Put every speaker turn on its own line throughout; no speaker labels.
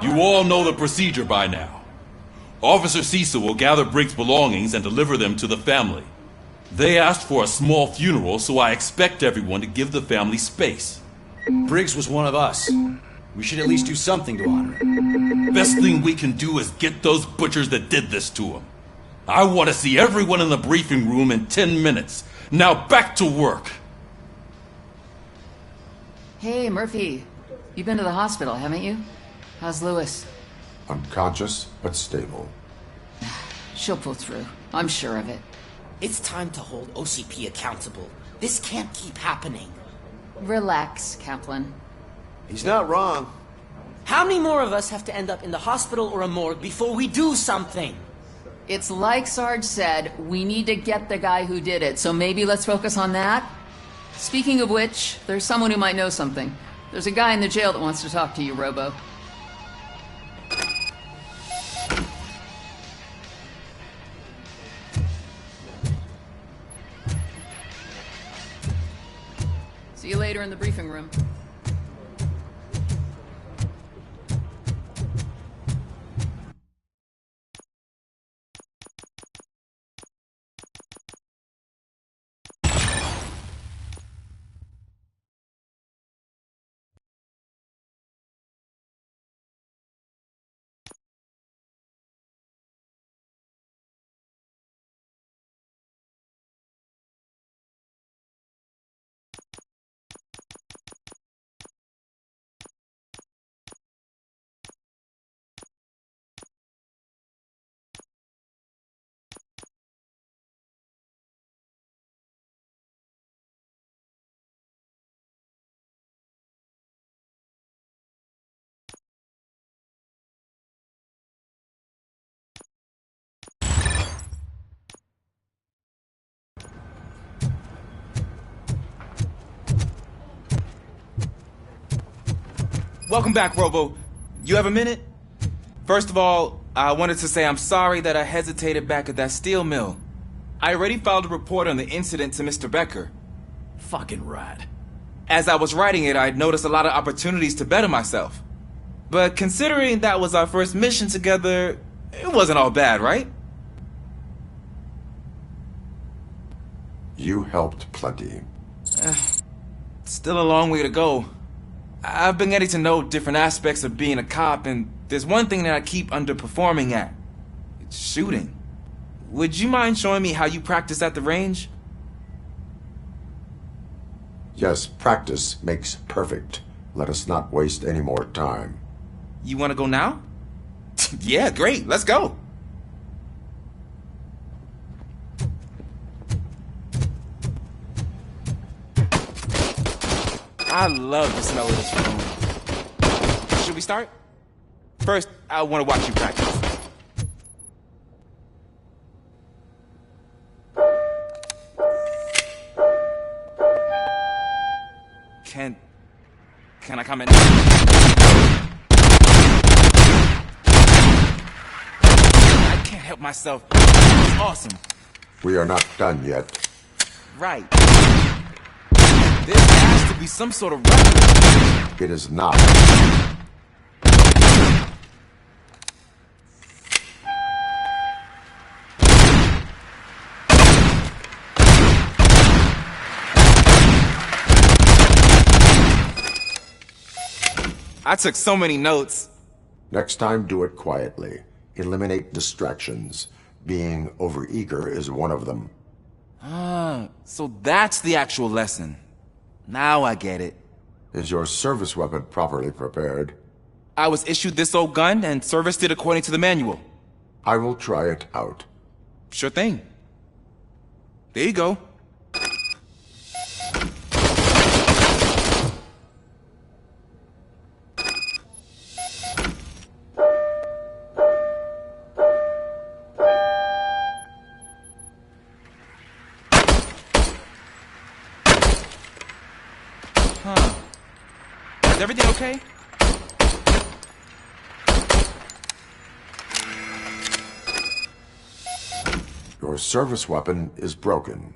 You all know the procedure by now. Officer Cecil will gather Briggs' belongings and deliver them to the family. They asked for a small funeral, so I expect everyone to give the family space.
Briggs was one of us. We should at least do something to honor him.
Best thing we can do is get those butchers that did this to him. I want to see everyone in the briefing room in 10 minutes. Now back to work.
Hey, Murphy. You've been to the hospital, haven't you? How's Lewis?
Unconscious, but stable.
She'll pull through. I'm sure of it.
It's time to hold OCP accountable. This can't keep happening.
Relax, Kaplan.
He's not wrong.
How many more of us have to end up in the hospital or a morgue before we do something?
It's like Sarge said, we need to get the guy who did it, so maybe let's focus on that? Speaking of which, there's someone who might know something. There's a guy in the jail that wants to talk to you, Robo. See you later in the briefing room.
Welcome back, Robo. You have a minute? First of all, I wanted to say I'm sorry that I hesitated back at that steel mill. I already filed a report on the incident to Mr. Becker.
Fucking rad.
As I was writing it, I'd noticed a lot of opportunities to better myself. But considering that was our first mission together, it wasn't all bad, right?
You helped plenty.
Still a long way to go. I've been getting to know different aspects of being a cop, and there's one thing that I keep underperforming at. It's shooting. Would you mind showing me how you practice at the range?
Yes, practice makes perfect. Let us not waste any more time.
You want to go now? Yeah, great. Let's go. I love the smell of this room. Should we start? First, I want to watch you practice. Can I come in? I can't help myself. It's awesome.
We are not done yet.
Right. There has to be some sort of record.
It is not.
I took so many notes.
Next time, do it quietly. Eliminate distractions. Being overeager is one of them.
So that's the actual lesson. Now I get it.
Is your service weapon properly prepared?
I was issued this old gun and serviced it according to the manual.
I will try it out.
Sure thing. There you go. Is everything okay?
Your service weapon is broken.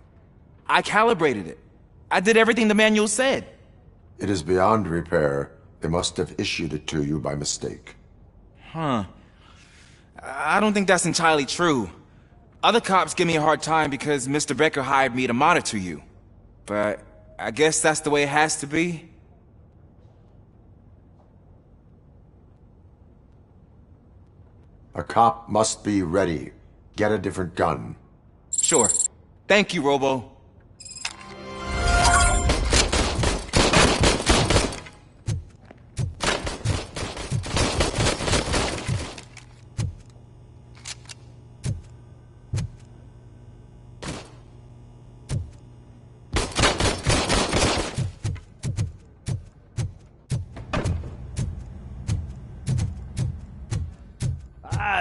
I calibrated it. I did everything the manual said.
It is beyond repair. They must have issued it to you by mistake.
Huh. I don't think that's entirely true. Other cops give me a hard time because Mr. Becker hired me to monitor you. But I guess that's the way it has to be.
A cop must be ready. Get a different gun.
Sure. Thank you, Robo.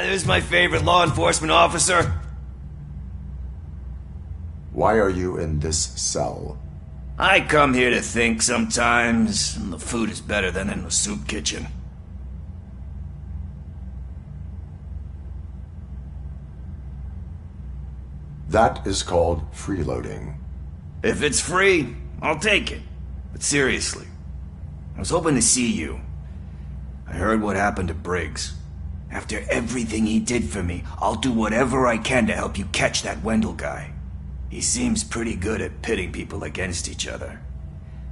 There's my favorite law enforcement officer.
Why are you in this cell?
I come here to think sometimes, and the food is better than in the soup kitchen.
That is called freeloading.
If it's free, I'll take it. But seriously, I was hoping to see you. I heard what happened to Briggs. After everything he did for me, I'll do whatever I can to help you catch that Wendell guy. He seems pretty good at pitting people against each other.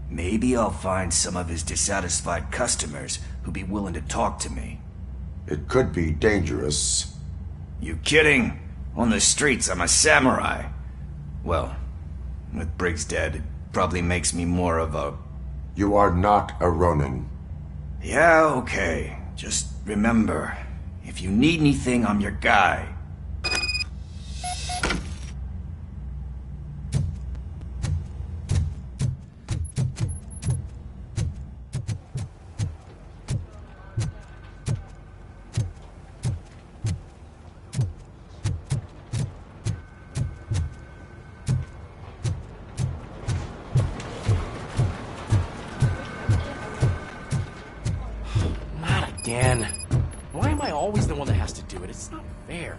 Maybe I'll find some of his dissatisfied customers who'd be willing to talk to me.
It could be dangerous.
You kidding? On the streets, I'm a samurai. Well, with Briggs dead, it probably makes me more of a...
You are not a Ronin.
Yeah, okay. Just remember, if you need anything, I'm your guy.
Again. Why am I always the one that has to do it? It's not fair.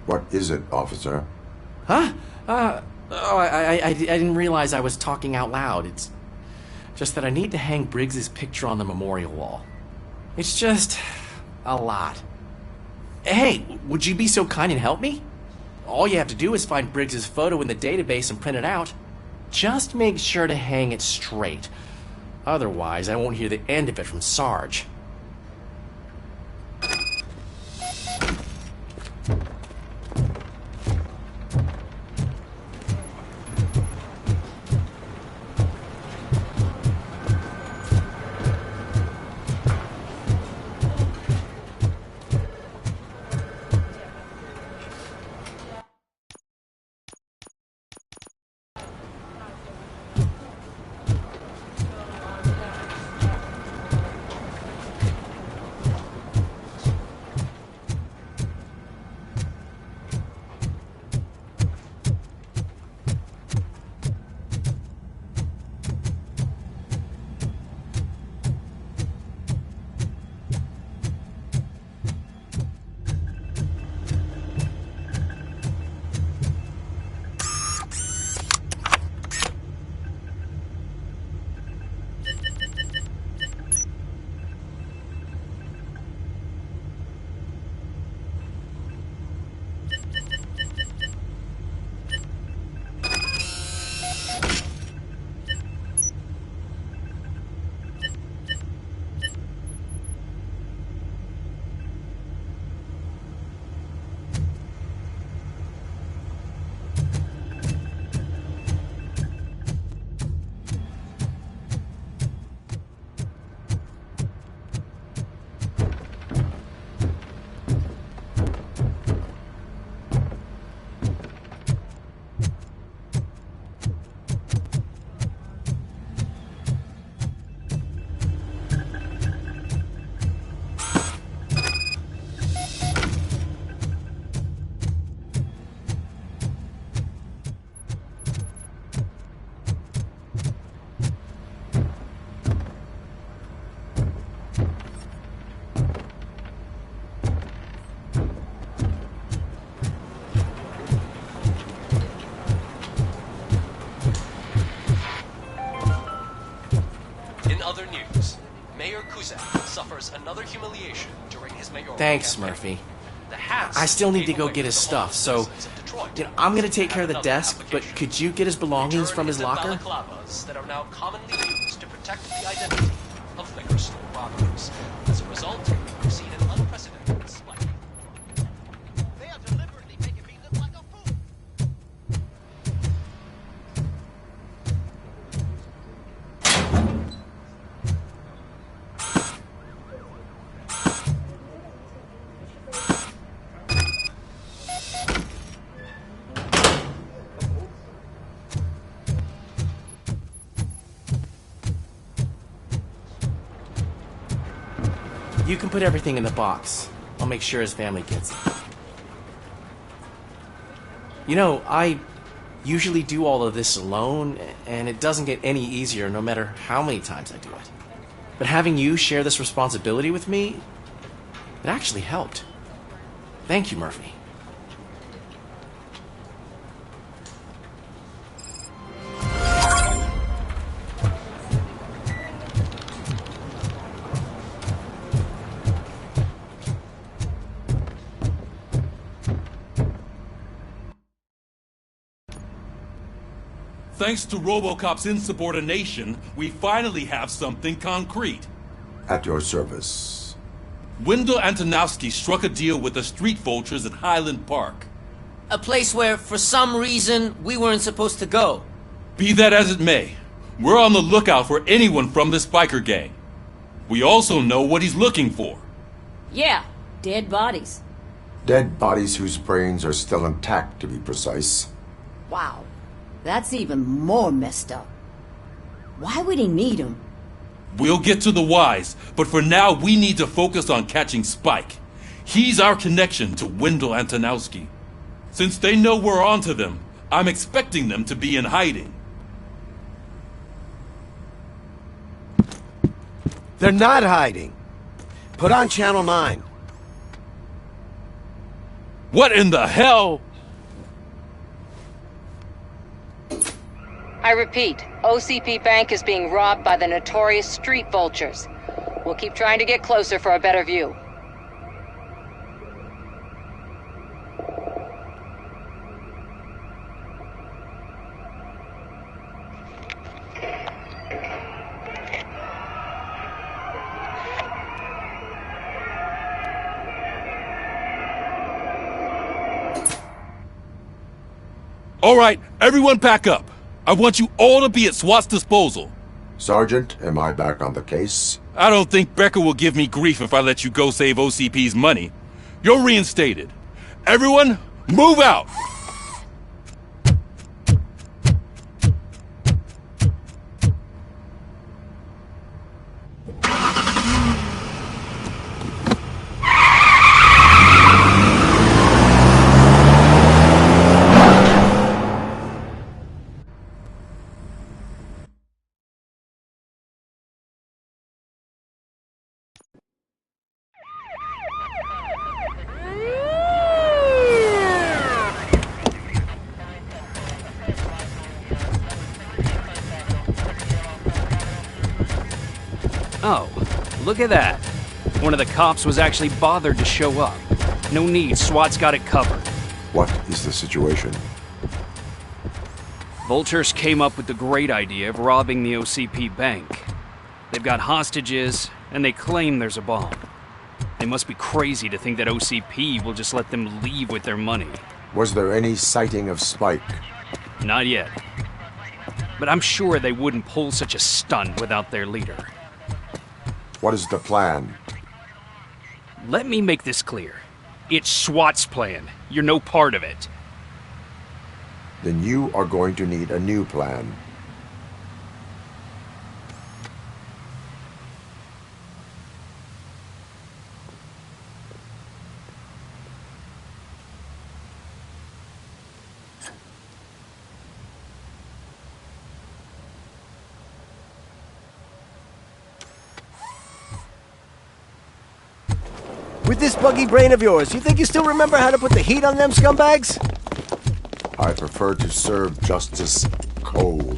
What is it, officer?
Huh? I didn't realize I was talking out loud. It's just that I need to hang Briggs's picture on the memorial wall. It's just a lot. Hey, would you be so kind and help me? All you have to do is find Briggs's photo in the database and print it out. Just make sure to hang it straight. Otherwise, I won't hear the end of it from Sarge.
other news, Mayor Kuzak suffers another humiliation during his mayoral
Thanks,
campaign.
Murphy.
The hats
I still need to go
gave
get
away
his
to the
stuff,
homeless
so
citizens of Detroit.
I'm gonna take care of the
Another
desk, but
application.
could you get his belongings
Return
from his
the
locker?
balaclavas that are now commonly used to protect the identity of liquor store robberies. As a result, we've seen an unprecedented spike.
They are deliberately making me look like a fool.
You can put everything in the box. I'll make sure his family gets it. You know, I usually do all of this alone, and it doesn't get any easier no matter how many times I do it. But having you share this responsibility with me, it actually helped. Thank you, Murphy.
Thanks to RoboCop's insubordination, we finally have something concrete.
At your service.
Wendell Antonowski struck a deal with the street vultures at Highland Park.
A place where, for some reason, we weren't supposed to go.
Be that as it may, we're on the lookout for anyone from this biker gang. We also know what he's looking for.
Yeah, dead bodies.
Dead bodies whose brains are still intact, to be precise.
Wow, that's even more messed up. Why would he need them?
We'll get to the whys, but for now we need to focus on catching Spike. He's our connection to Wendell Antonowski. Since they know we're onto them, I'm expecting them to be in hiding.
They're not hiding. Put on Channel 9.
What in the hell?
I repeat, OCP Bank is being robbed by the notorious street vultures. We'll keep trying to get closer for a better view.
All right, everyone pack up. I want you all to be at SWAT's disposal.
Sergeant, am I back on the case?
I don't think Becker will give me grief if I let you go save OCP's money. You're reinstated. Everyone, move out!
Oh, look at that. One of the cops was actually bothered to show up. No need, SWAT's got it covered.
What is the situation?
Vultures came up with the great idea of robbing the OCP bank. They've got hostages, and they claim there's a bomb. They must be crazy to think that OCP will just let them leave with their money.
Was there any sighting of Spike?
Not yet. But I'm sure they wouldn't pull such a stunt without their leader.
What is the plan?
Let me make this clear. It's SWAT's plan. You're no part of it.
Then you are going to need a new plan.
With this buggy brain of yours, you think you still remember how to put the heat on them scumbags?
I prefer to serve justice cold.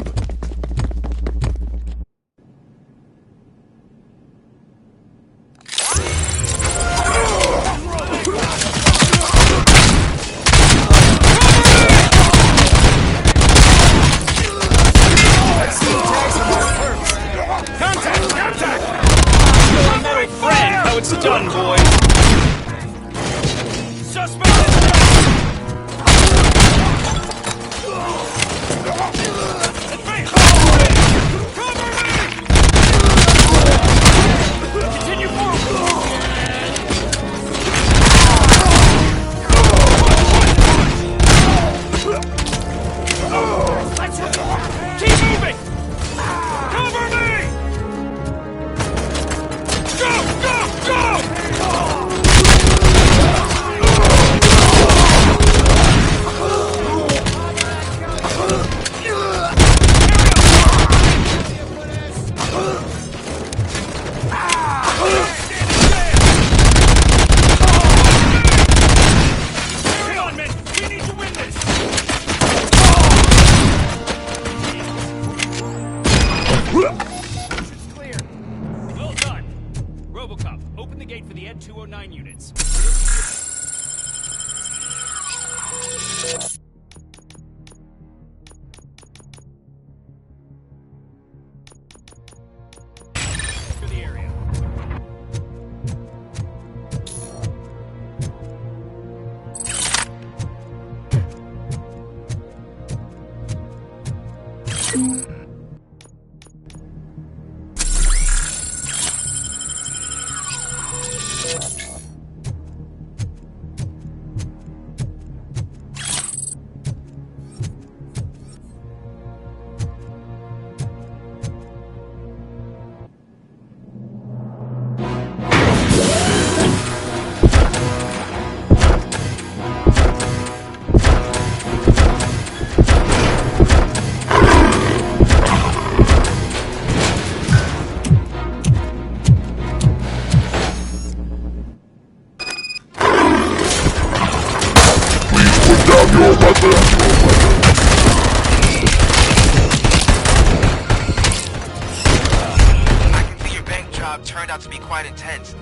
I can see your bank job turned out to be quite intense.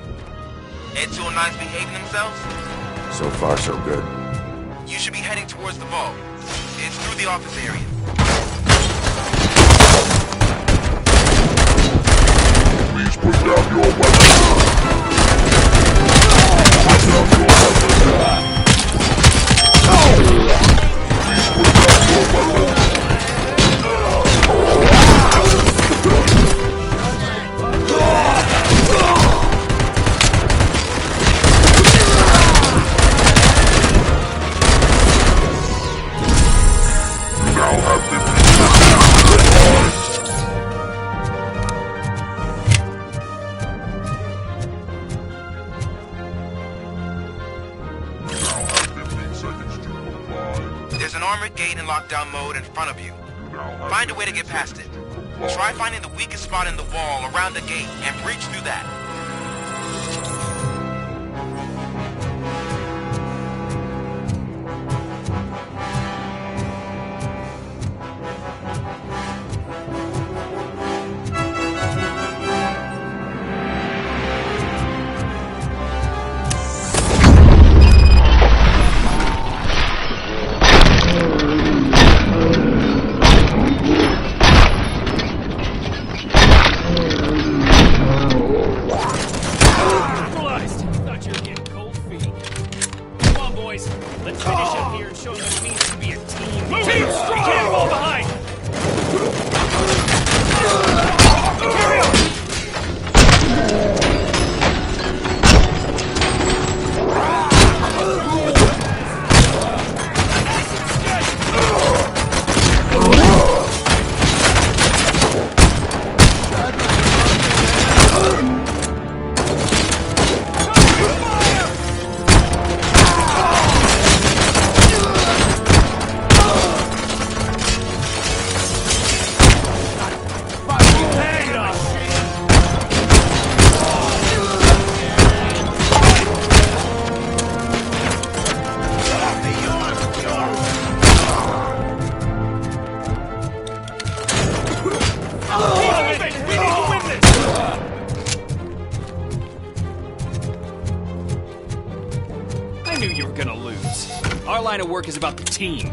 N009's behaving themselves?
So far, so good.
You should be heading towards the vault. It's through the office area.
Please put down your weapon. Put down your weapon. Please put down your weapon. You now have 50 seconds to comply.
There's an armored gate in lockdown mode in front of you. Find a way to get past it. Try finding the weakest spot in the wall around the gate and breach through that.
I knew you were gonna lose. Our line of work is about the team,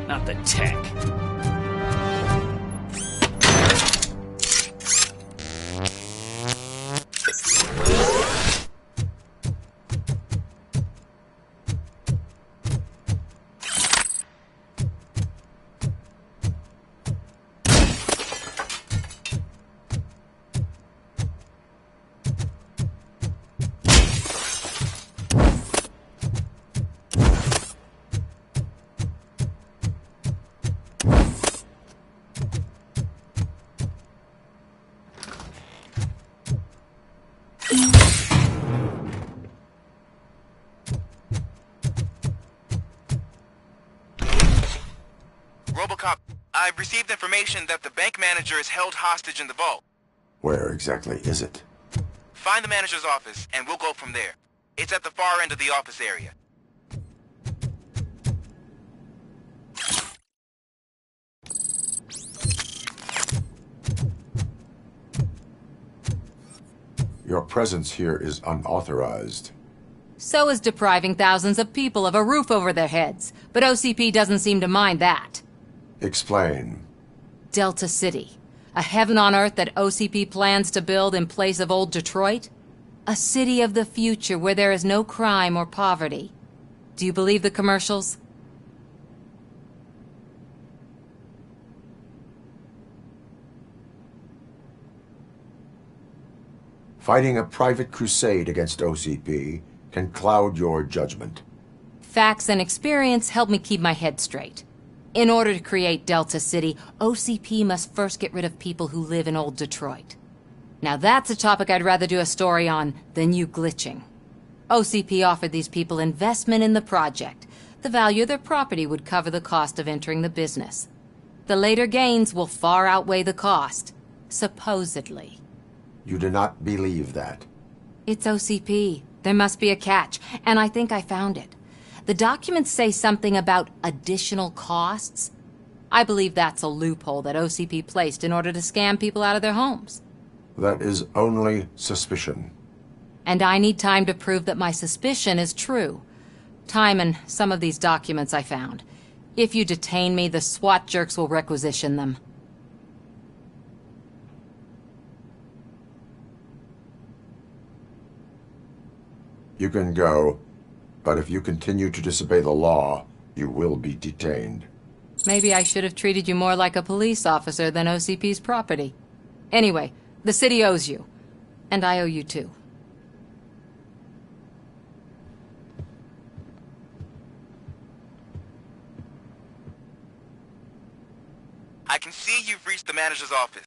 not the tech.
RoboCop, I've received information that the bank manager is held hostage in the vault.
Where exactly is it?
Find the manager's office, and we'll go from there. It's at the far end of the office area.
Your presence here is unauthorized.
So is depriving thousands of people of a roof over their heads. But OCP doesn't seem to mind that.
Explain.
Delta City. A heaven on earth that OCP plans to build in place of old Detroit? A city of the future where there is no crime or poverty. Do you believe the commercials?
Fighting a private crusade against OCP can cloud your judgment.
Facts and experience help me keep my head straight. In order to create Delta City, OCP must first get rid of people who live in old Detroit. Now that's a topic I'd rather do a story on than you glitching. OCP offered these people investment in the project. The value of their property would cover the cost of entering the business. The later gains will far outweigh the cost, supposedly.
You do not believe that.
It's OCP. There must be a catch, and I think I found it. The documents say something about additional costs. I believe that's a loophole that OCP placed in order to scam people out of their homes.
That is only suspicion.
And I need time to prove that my suspicion is true. Time and some of these documents I found. If you detain me, the SWAT jerks will requisition them.
You can go, but if you continue to disobey the law, you will be detained.
Maybe I should have treated you more like a police officer than OCP's property. Anyway, the city owes you. And I owe you too.
I can see you've reached the manager's office.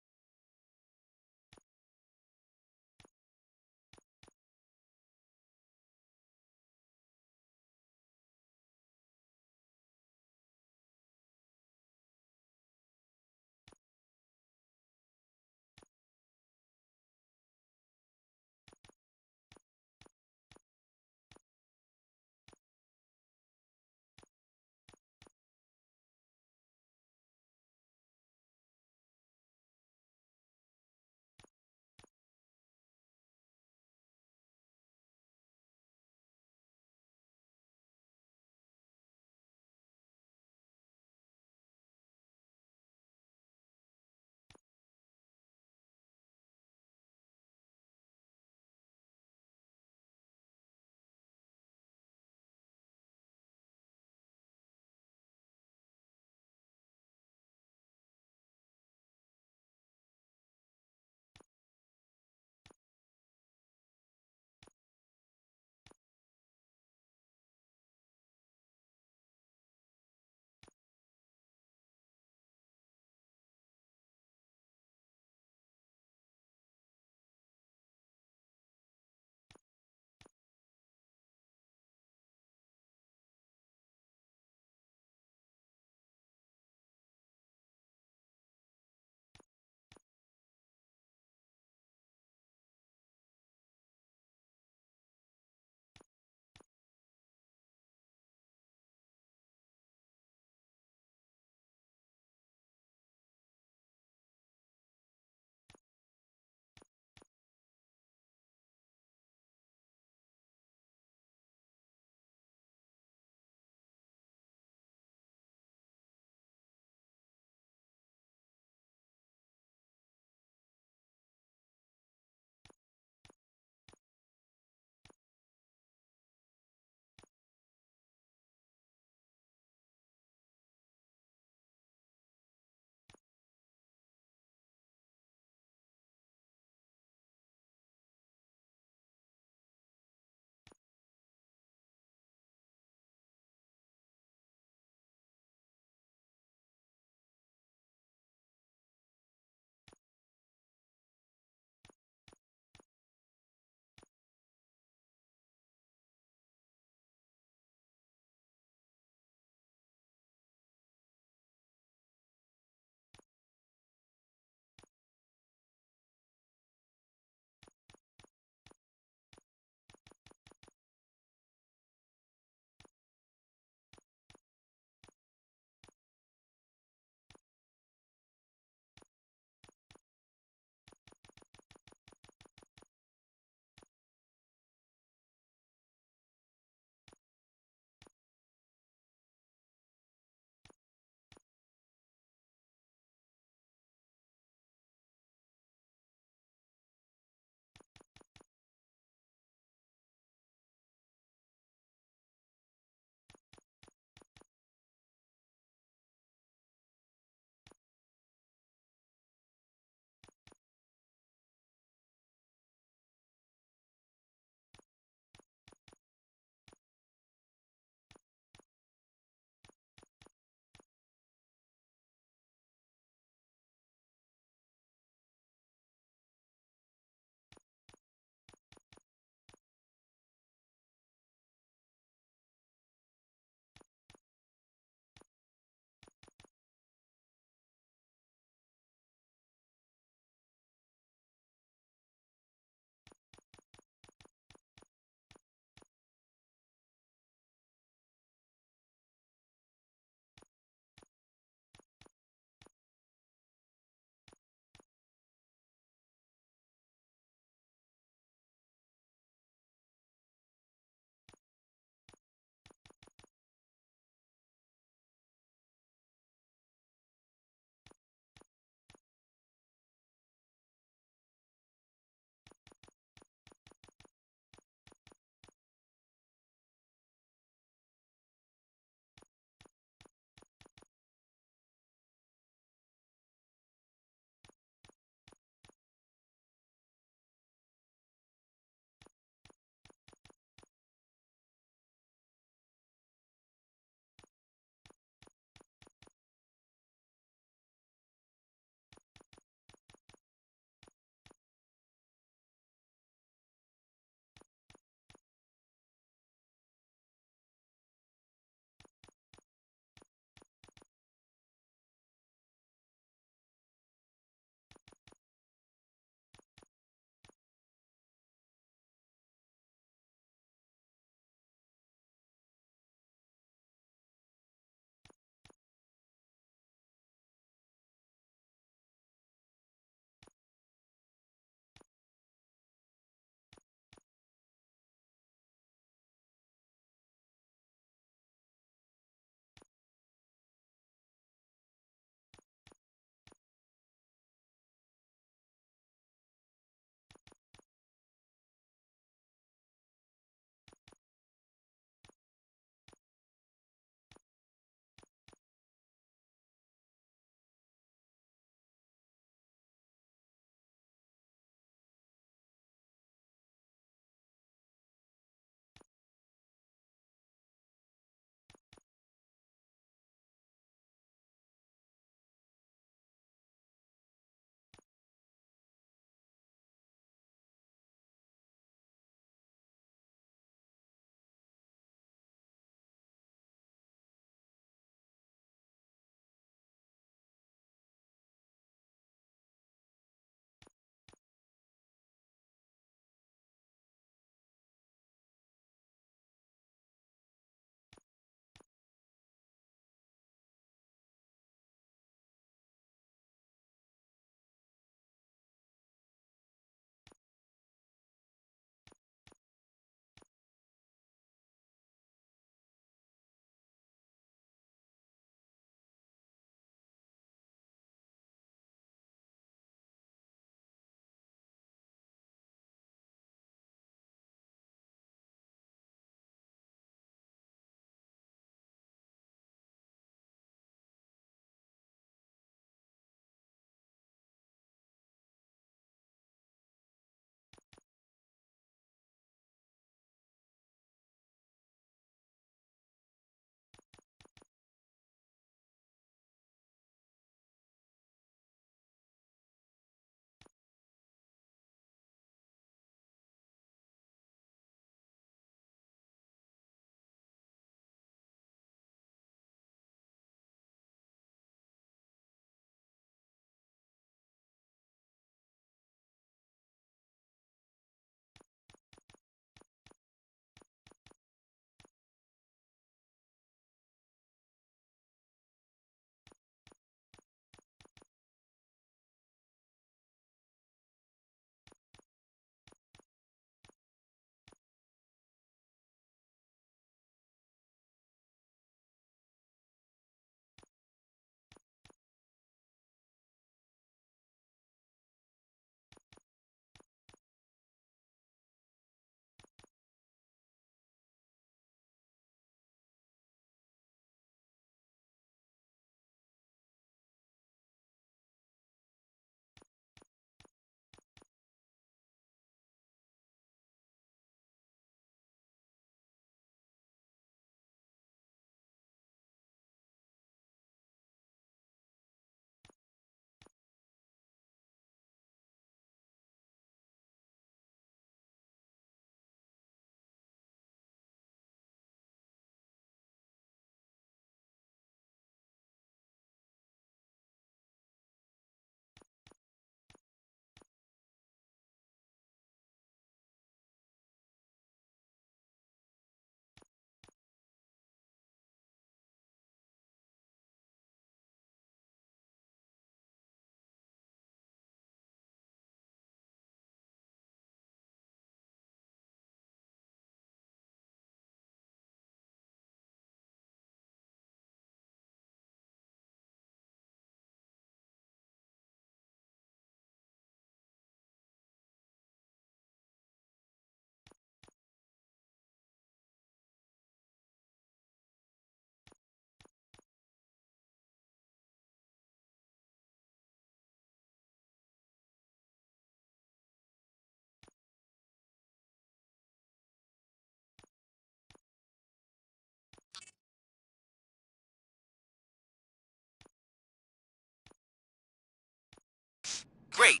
Great.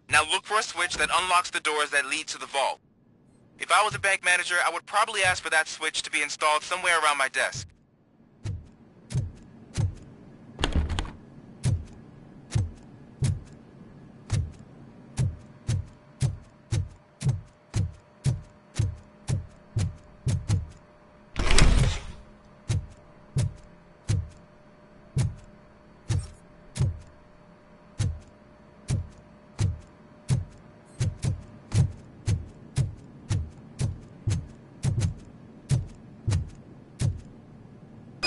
Now look for a switch that unlocks the doors that lead to the vault. If I was a bank manager, I would probably ask for that switch to be installed somewhere around my desk.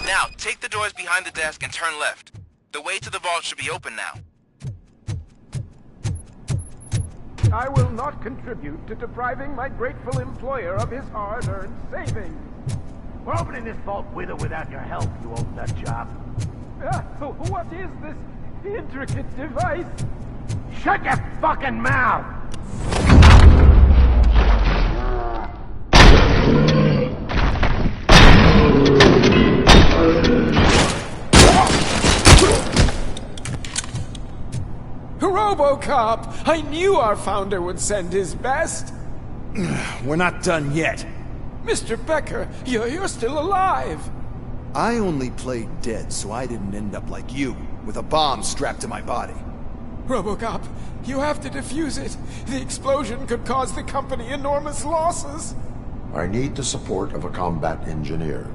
Now, take the doors behind the desk and turn left. The way to the vault should be open now.
I will not contribute to depriving my grateful employer of his hard-earned savings.
We're opening this vault with or without your help, you old nut job.
What is this intricate device?
Shut your fucking mouth!
RoboCop! I knew our founder would send his best!
We're not done yet.
Mr. Becker, you're still alive!
I only played dead so I didn't end up like you, with a bomb strapped to my body.
RoboCop, you have to defuse it. The explosion could cause the company enormous losses.
I need the support of a combat engineer.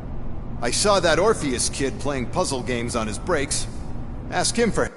I saw that Orpheus kid playing puzzle games on his breaks. Ask him for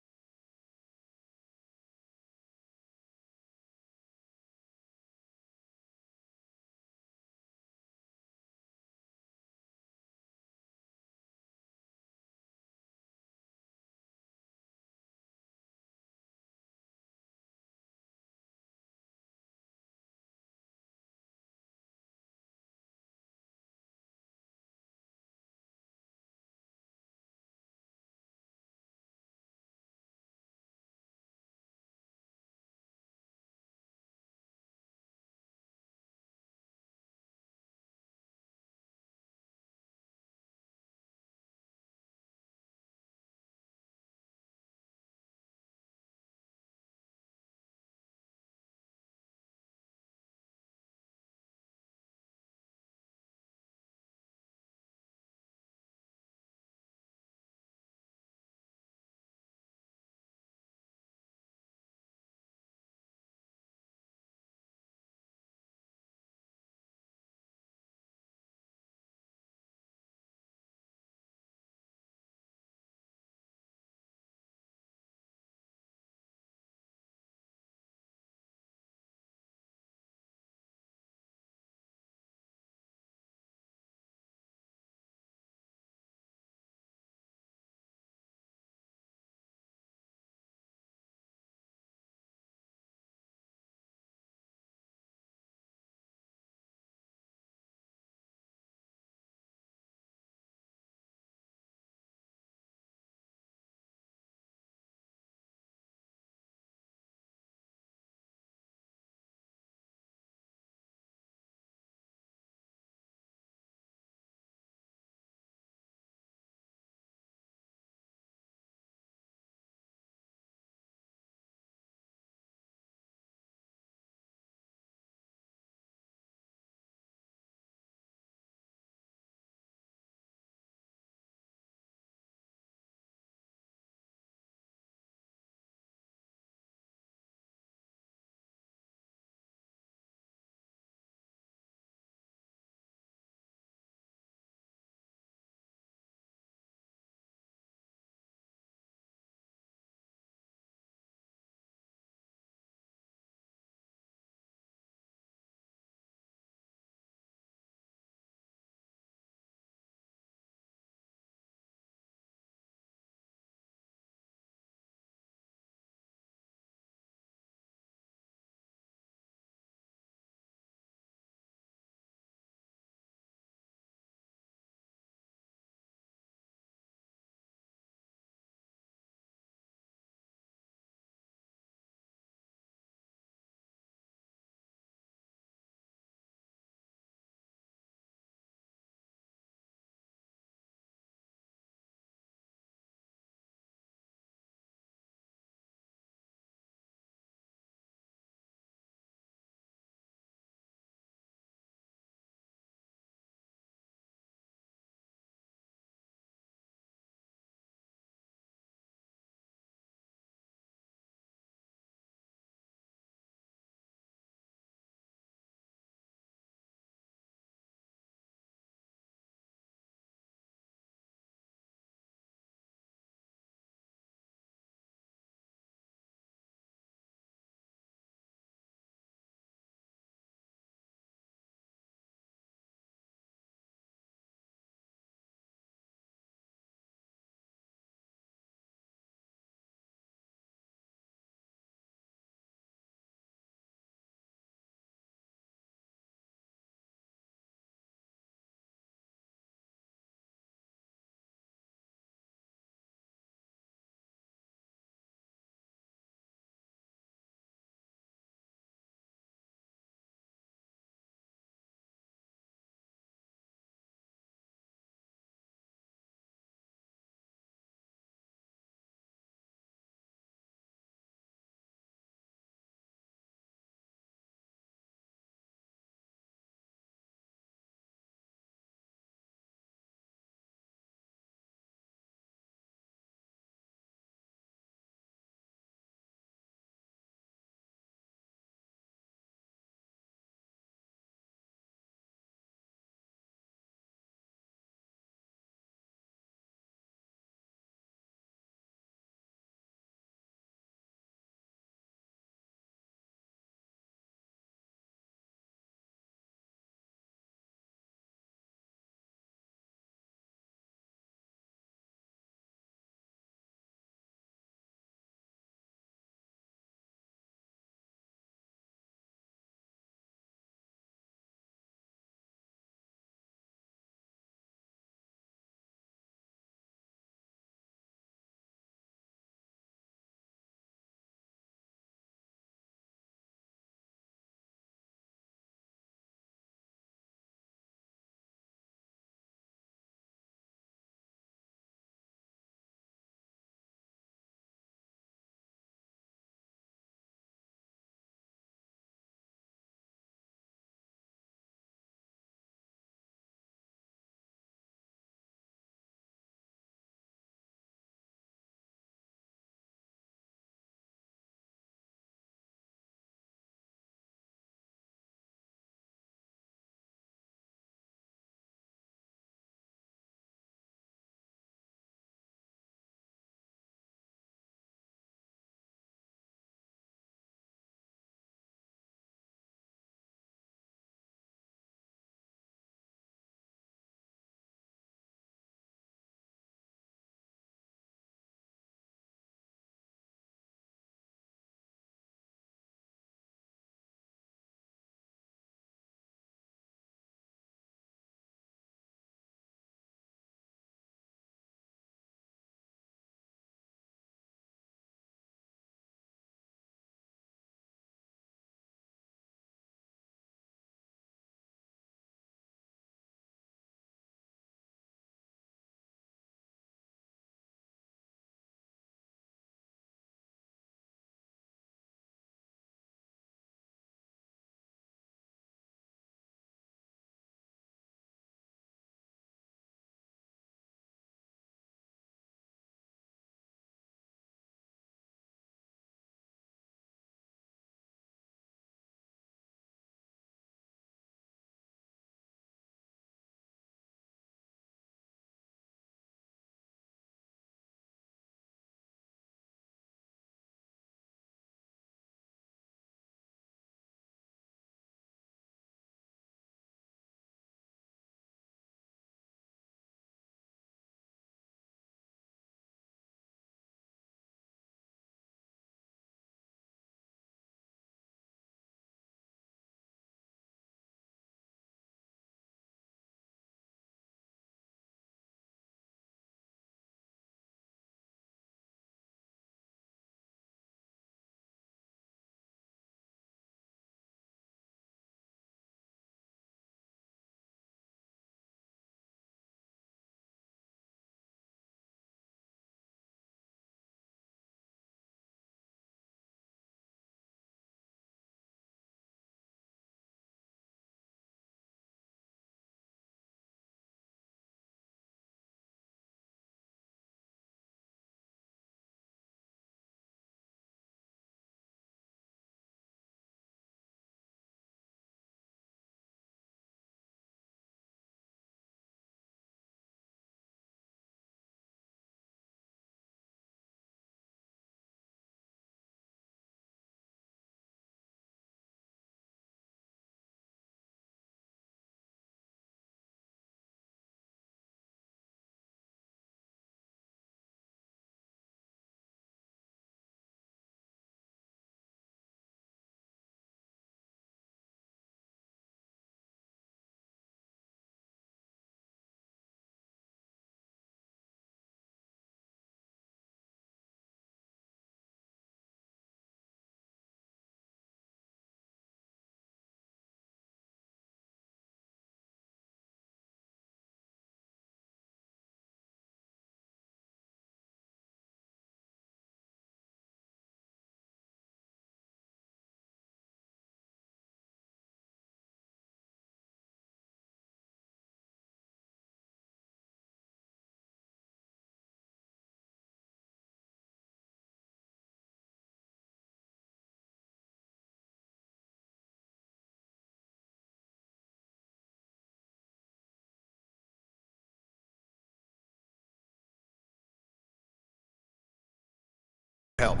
Help.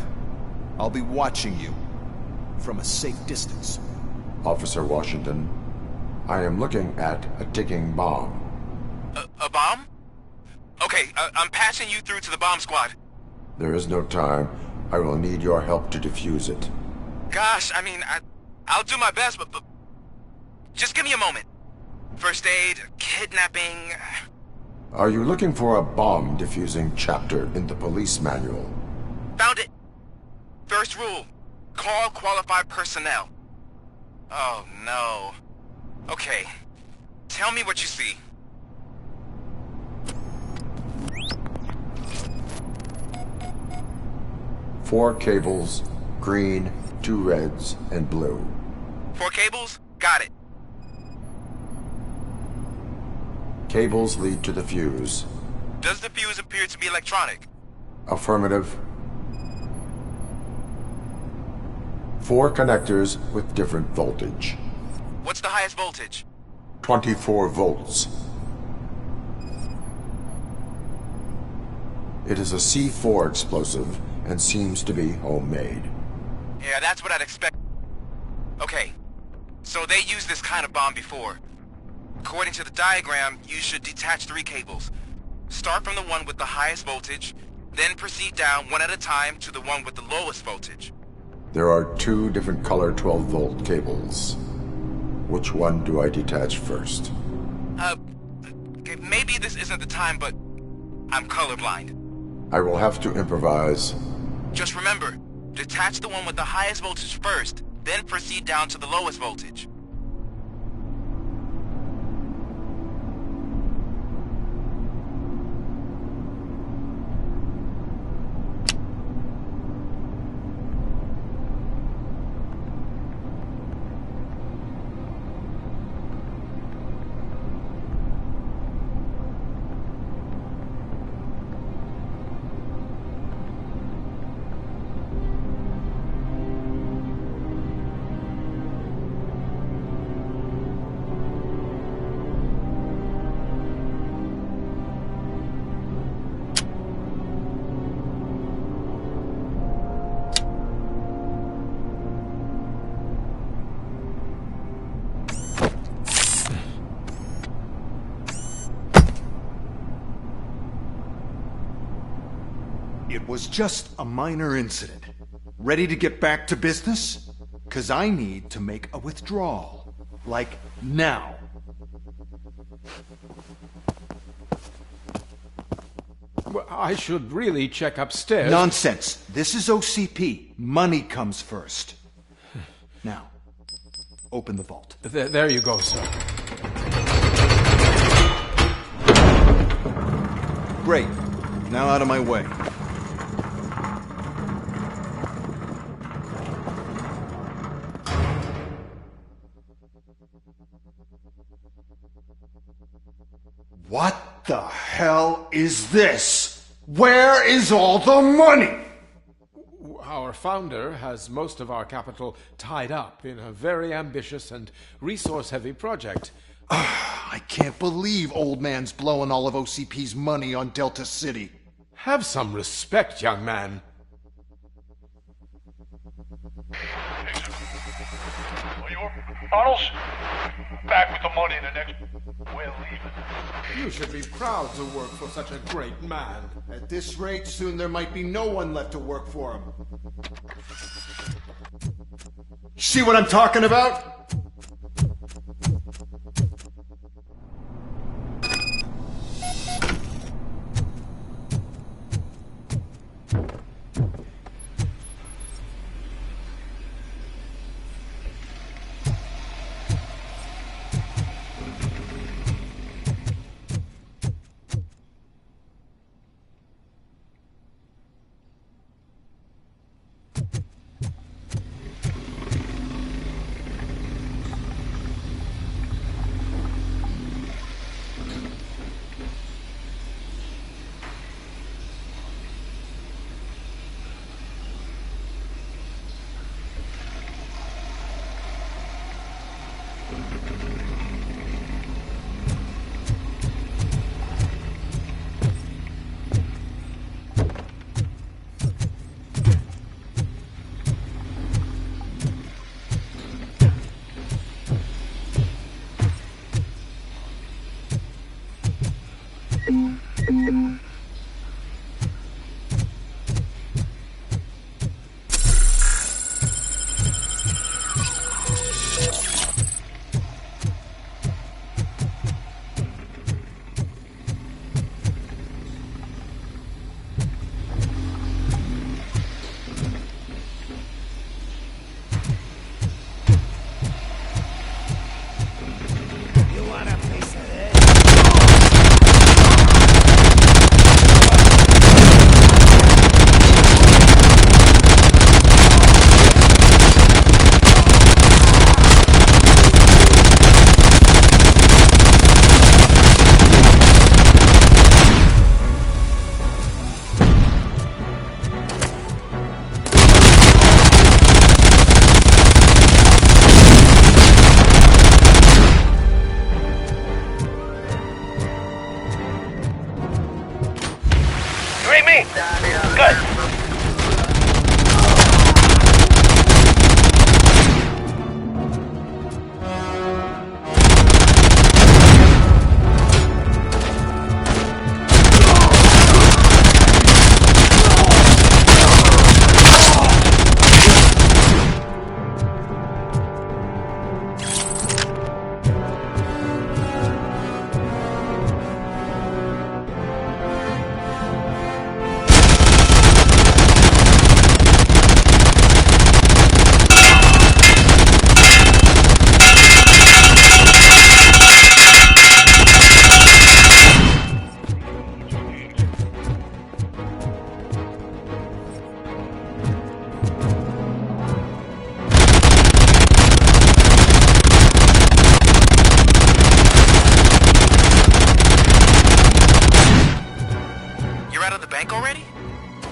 I'll be watching you from a safe distance.
Officer Washington, I am looking at a ticking bomb.
A bomb? Okay, I'm passing you through to the bomb squad.
There is no time. I will need your help to defuse it.
Gosh, I mean, I'll do my best, but just give me a moment. First aid, kidnapping...
Are you looking for a bomb defusing chapter in the police manual?
Found it! First rule, call qualified personnel. Oh, no. Okay, tell me what you see.
Four cables, green, 2 reds, and blue.
4 cables? Got it.
Cables lead to the fuse.
Does the fuse appear to be electronic?
Affirmative. 4 connectors with different voltage.
What's the highest voltage?
24 volts. It is a C4 explosive and seems to be homemade.
Yeah, that's what I'd expect. Okay, so they used this kind of bomb before. According to the diagram, you should detach 3 cables. Start from the one with the highest voltage, then proceed down one at a time to the one with the lowest voltage.
There are 2 different color 12-volt cables. Which one do I detach first?
Okay, maybe this isn't the time, but I'm colorblind.
I will have to improvise.
Just remember, detach the one with the highest voltage first, then proceed down to the lowest voltage.
It was just a minor incident. Ready to get back to business? 'Cause I need to make a withdrawal. Like, now.
Well, I should really check upstairs.
Nonsense. This is OCP. Money comes first. Now, open the vault.
There you go, sir.
Great. Now out of my way. What the hell is this? Where is all the money?
Our founder has most of our capital tied up in a very ambitious and resource-heavy project.
I can't believe old man's blowing all of OCP's money on Delta City.
Have some respect, young man.
Arnold's back with the money in the next... We're leaving.
You should be proud to work for such a great man.
At this rate, soon there might be no one left to work for him. See what I'm talking about?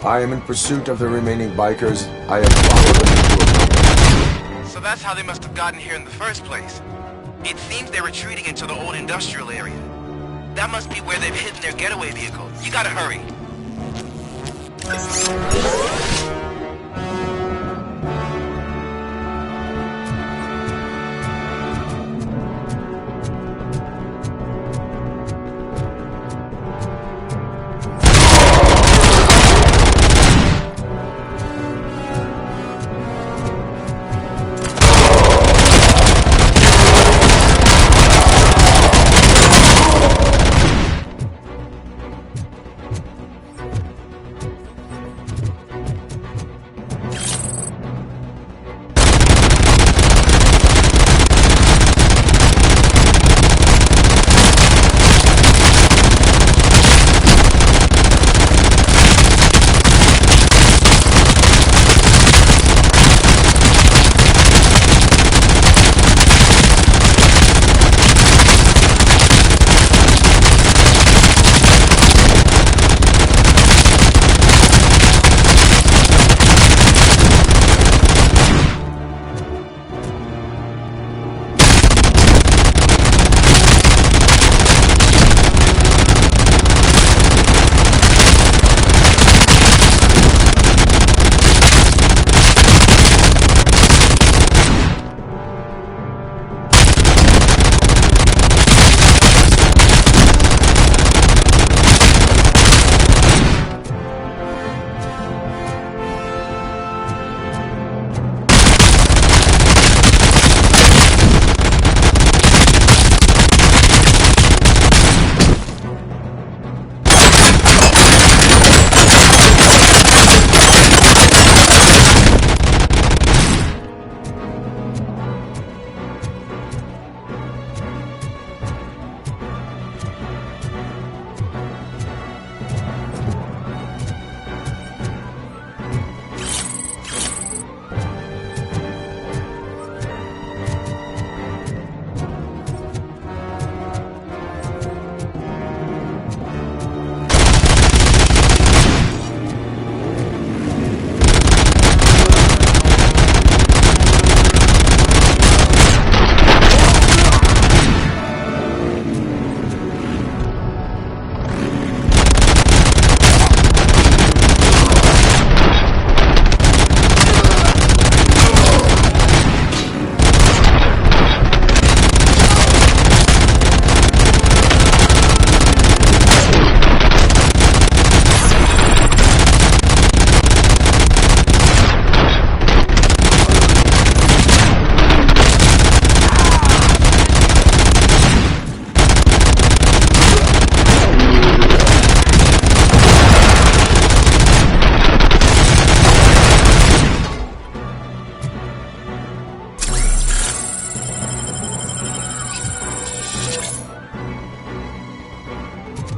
I am in pursuit of the remaining bikers. I have followed them into a company.
So that's how they must have gotten here in the first place. It seems they're retreating into the old industrial area. That must be where they've hidden their getaway vehicle. You gotta hurry.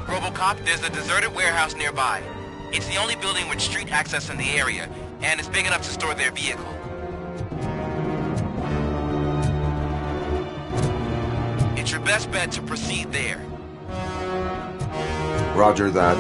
RoboCop, there's a deserted warehouse nearby. It's the only building with street access in the area, and it's big enough to store their vehicle. It's your best bet to proceed there.
Roger that.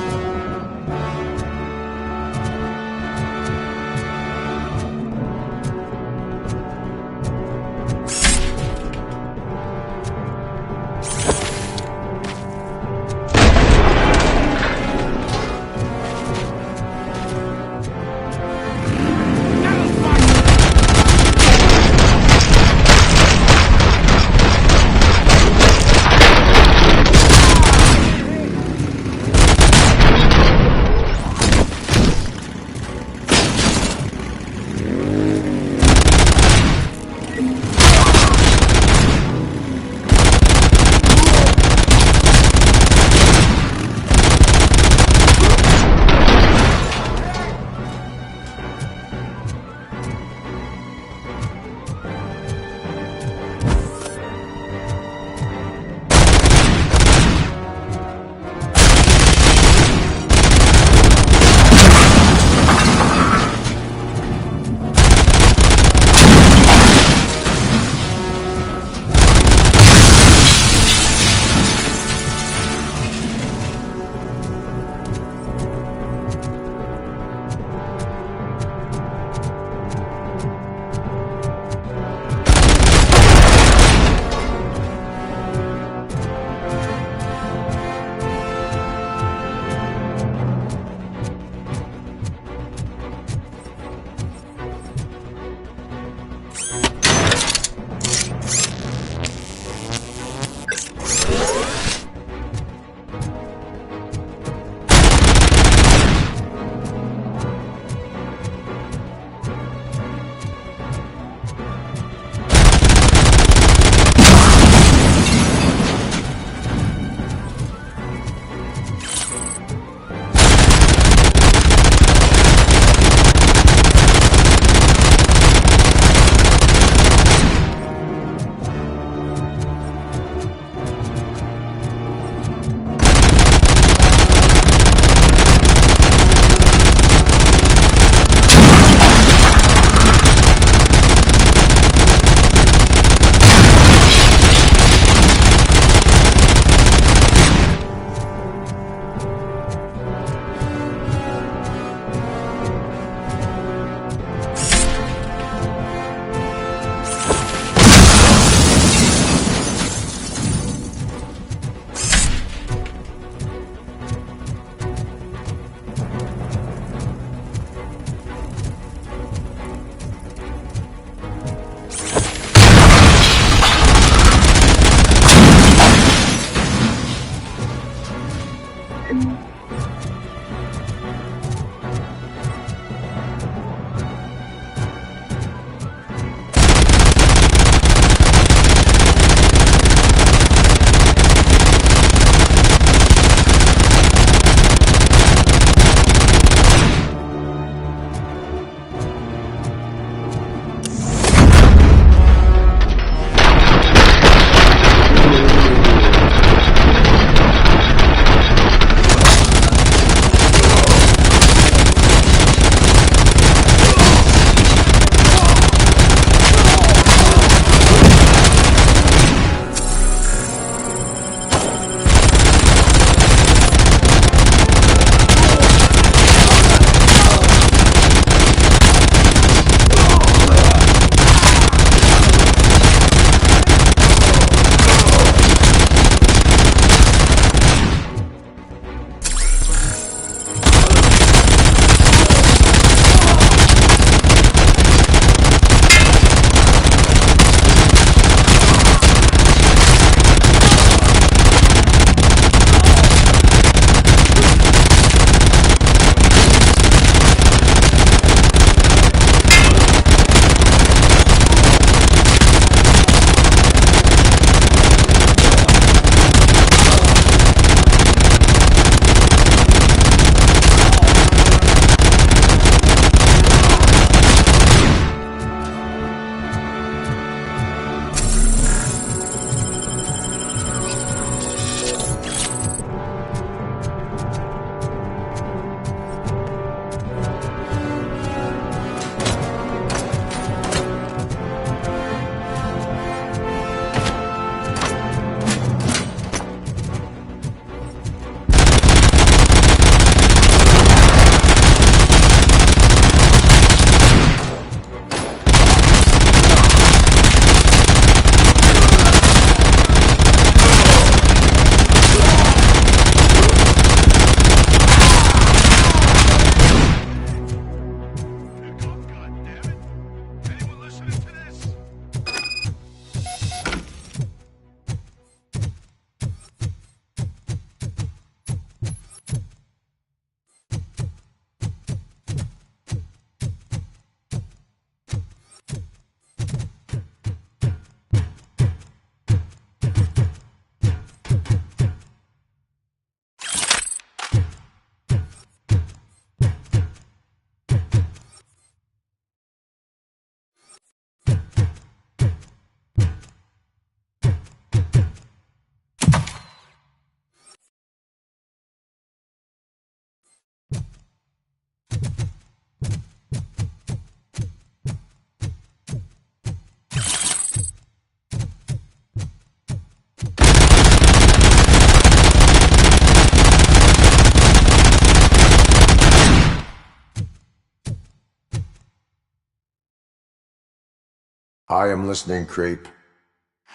I am listening, Creep.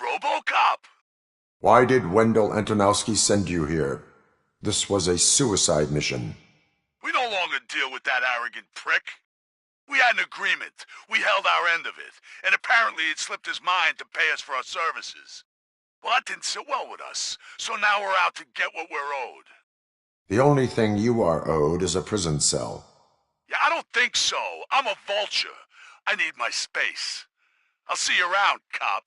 RoboCop!
Why did Wendell Antonowski send you here? This was a suicide mission.
We no longer deal with that arrogant prick. We had an agreement. We held our end of it, and apparently it slipped his mind to pay us for our services. Well, that didn't sit well with us, so now we're out to get what we're owed.
The only thing you are owed is a prison cell.
Yeah, I don't think so. I'm a vulture. I need my space. I'll see you around, cop.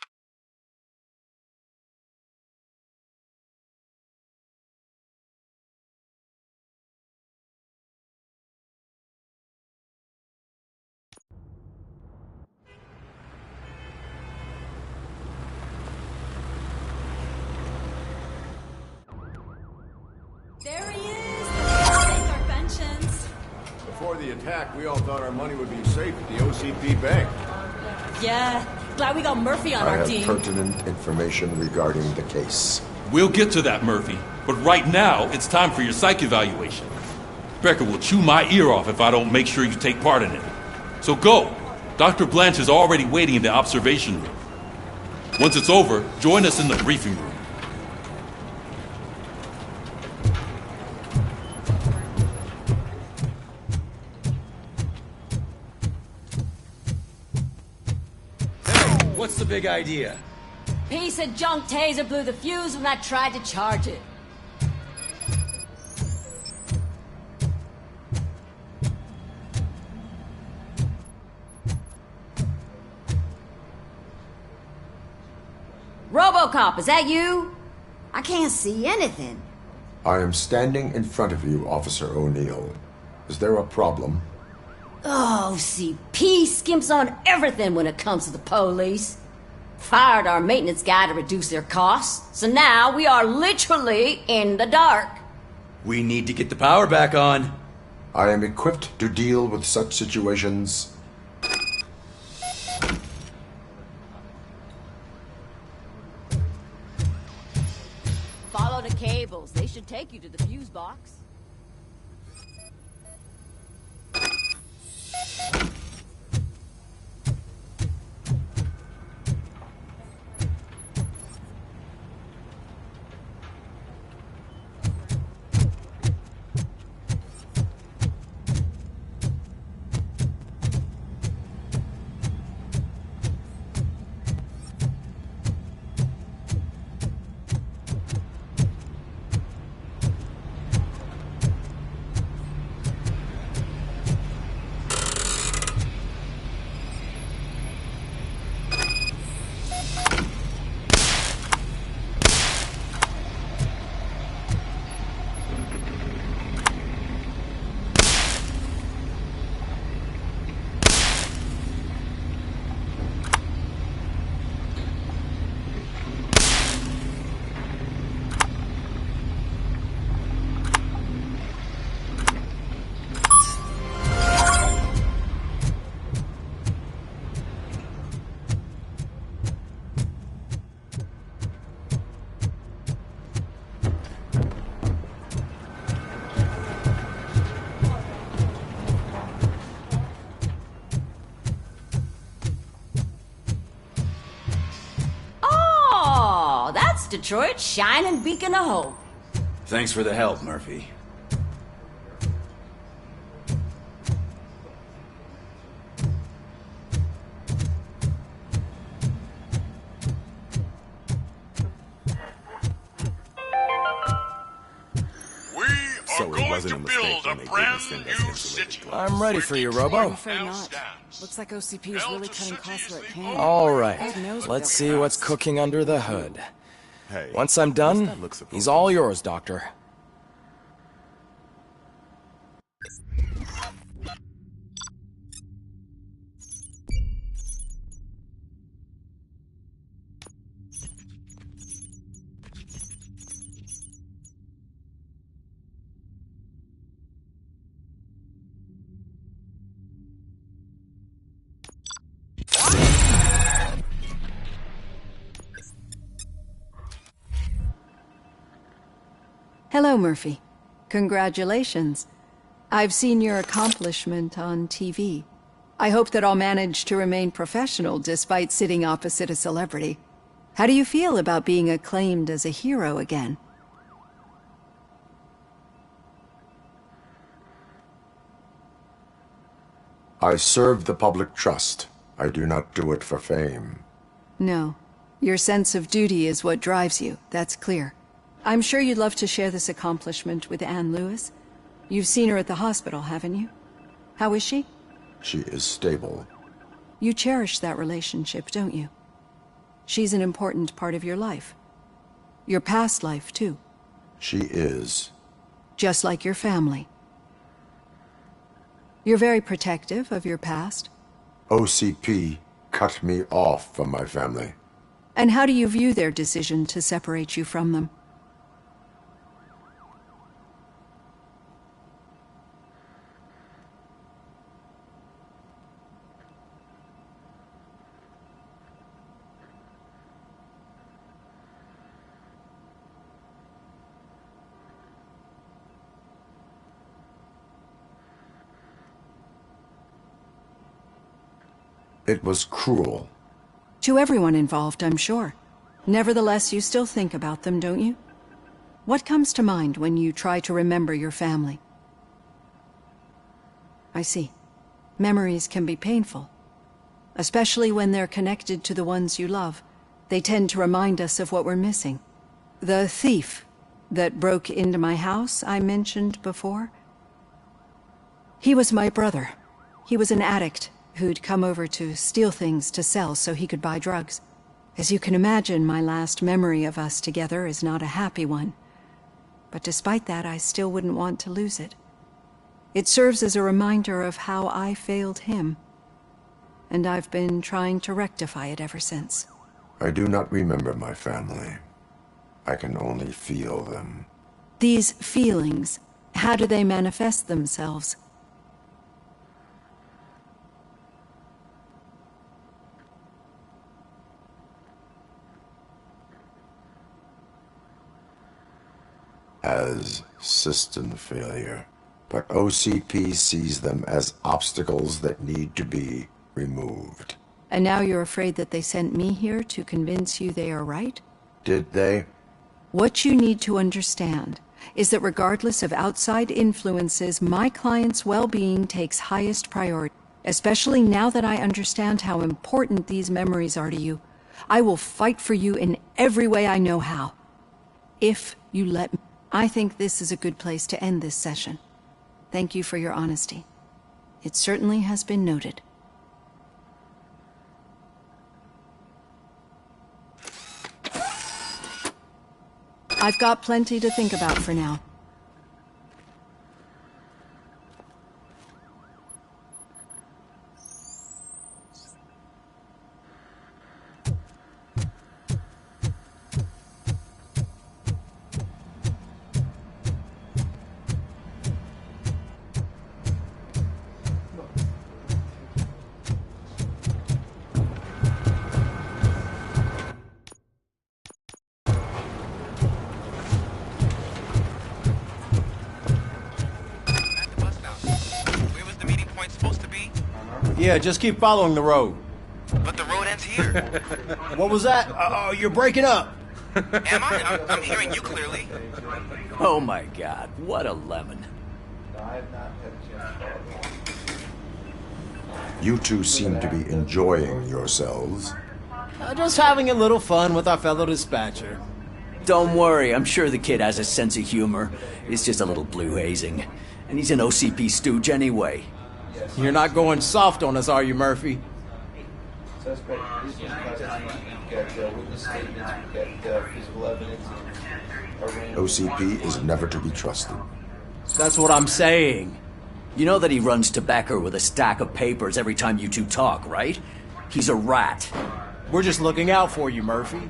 There he is! Take our pensions.
Before the attack, we all thought our money would be safe at the OCP bank.
Yeah, glad we got Murphy on
I
our
have
team.
pertinent information regarding the case.
We'll get to that, Murphy. But right now, it's time for your psych evaluation. Becker will chew my ear off if I don't make sure you take part in it. So go. Dr. Blanche is already waiting in the observation room. Once it's over, join us in the briefing room.
What's the big idea?
Piece of junk taser blew the fuse when I tried to charge it. RoboCop, is that you? I can't see anything.
I am standing in front of you, Officer O'Neill. Is there a problem?
OCP skimps on everything when it comes to the police. Fired our maintenance guy to reduce their costs, so now we are literally in the dark.
We need to get the power back on.
I am equipped to deal with such situations.
Follow the cables. They should take you to the fuse box. Detroit's shining beacon of hope.
Thanks for the help, Murphy.
So it wasn't a mistake when they didn't send us into the
I'm ready for you, Robo.
I'm afraid not. Looks like OCP is really cutting costs where it can.
All right, let's see what's cooking under the hood.
Hey,
once I'm done, he's all yours, Doctor.
Hello, Murphy. Congratulations. I've seen your accomplishment on TV.
I hope that I'll manage to remain professional despite sitting opposite a celebrity. How do you feel about being acclaimed as a hero again?
I serve the public trust. I do not do it for fame.
No. Your sense of duty is what drives you, that's clear. I'm sure you'd love to share this accomplishment with Anne Lewis. You've seen her at the hospital, haven't you? How is she?
She is stable.
You cherish that relationship, don't you? She's an important part of your life. Your past life, too.
She is.
Just like your family. You're very protective of your past.
OCP cut me off from my family.
And how do you view their decision to separate you from them?
It was cruel.
To everyone involved, I'm sure. Nevertheless, you still think about them, don't you? What comes to mind when you try to remember your family? I see. Memories can be painful. Especially when they're connected to the ones you love. They tend to remind us of what we're missing. The thief that broke into my house I mentioned before? He was my brother. He was an addict who'd come over to steal things to sell so he could buy drugs. As you can imagine, my last memory of us together is not a happy one. But despite that, I still wouldn't want to lose it. It serves as a reminder of how I failed him. And I've been trying to rectify it ever since.
I do not remember my family. I can only feel them.
These feelings, how do they manifest themselves?
As system failure, but OCP sees them as obstacles that need to be removed.
And now you're afraid that they sent me here to convince you they are right?
Did they?
What you need to understand is that regardless of outside influences, my client's well-being takes highest priority. Especially now that I understand how important these memories are to you. I will fight for you in every way I know how. If you let me. I think this is a good place to end this session. Thank you for your honesty. It certainly has been noted. I've got plenty to think about for now.
Yeah, just keep following the road.
But the road ends here.
What was that? Oh, you're breaking up.
Am I? I'm hearing you clearly.
Oh my God, what a lemon.
You two seem to be enjoying yourselves.
Just having a little fun with our fellow dispatcher.
Don't worry, I'm sure the kid has a sense of humor. It's just a little blue hazing. And he's an OCP stooge anyway.
You're not going soft on us, are you, Murphy?
OCP is never to be trusted.
That's what I'm saying.
You know that he runs tobacco with a stack of papers every time you two talk, right? He's a rat.
We're just looking out for you, Murphy.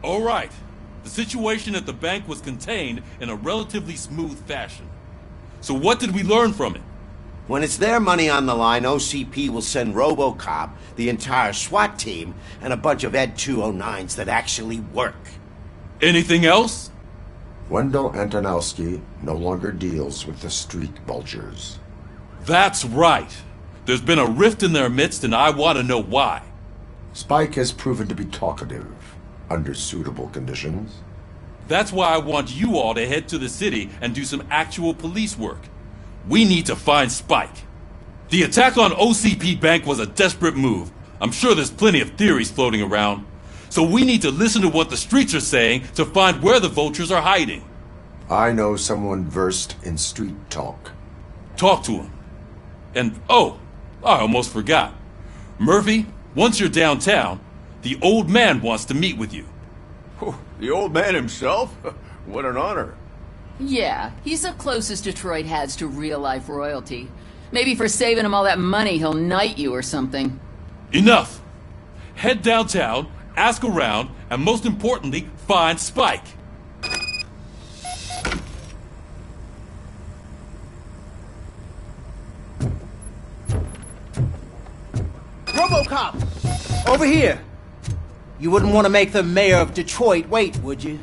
All right. The situation at the bank was contained in a relatively smooth fashion. So what did we learn from it?
When it's their money on the line, OCP will send RoboCop, the entire SWAT team, and a bunch of N008s that actually work.
Anything else?
Wendell Antonowski no longer deals with the street vultures.
That's right. There's been a rift in their midst, and I want to know why.
Spike has proven to be talkative, under suitable conditions.
That's why I want you all to head to the city and do some actual police work. We need to find Spike. The attack on OCP Bank was a desperate move. I'm sure there's plenty of theories floating around. So we need to listen to what the streets are saying to find where the vultures are hiding.
I know someone versed in street talk.
Talk to him. And, oh, I almost forgot. Murphy, once you're downtown, the old man wants to meet with you.
Oh, the old man himself? What an honor.
Yeah, he's the closest Detroit has to real-life royalty. Maybe for saving him all that money, he'll knight you or something.
Enough! Head downtown, ask around, and most importantly, find Spike.
RoboCop! Over here! You wouldn't want to make the mayor of Detroit wait, would you?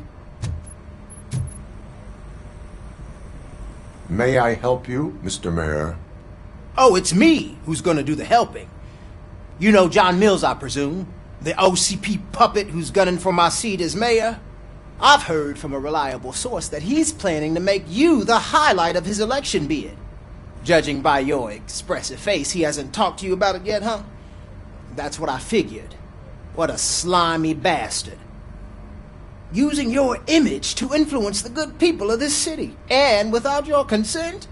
May I help you, Mr. Mayor?
Oh, it's me who's gonna do the helping. You know John Mills, I presume? The OCP puppet who's gunning for my seat as mayor? I've heard from a reliable source that he's planning to make you the highlight of his election bid. Judging by your expressive face, he hasn't talked to you about it yet, huh? That's what I figured. What a slimy bastard. Using your image to influence the good people of this city, and without your consent?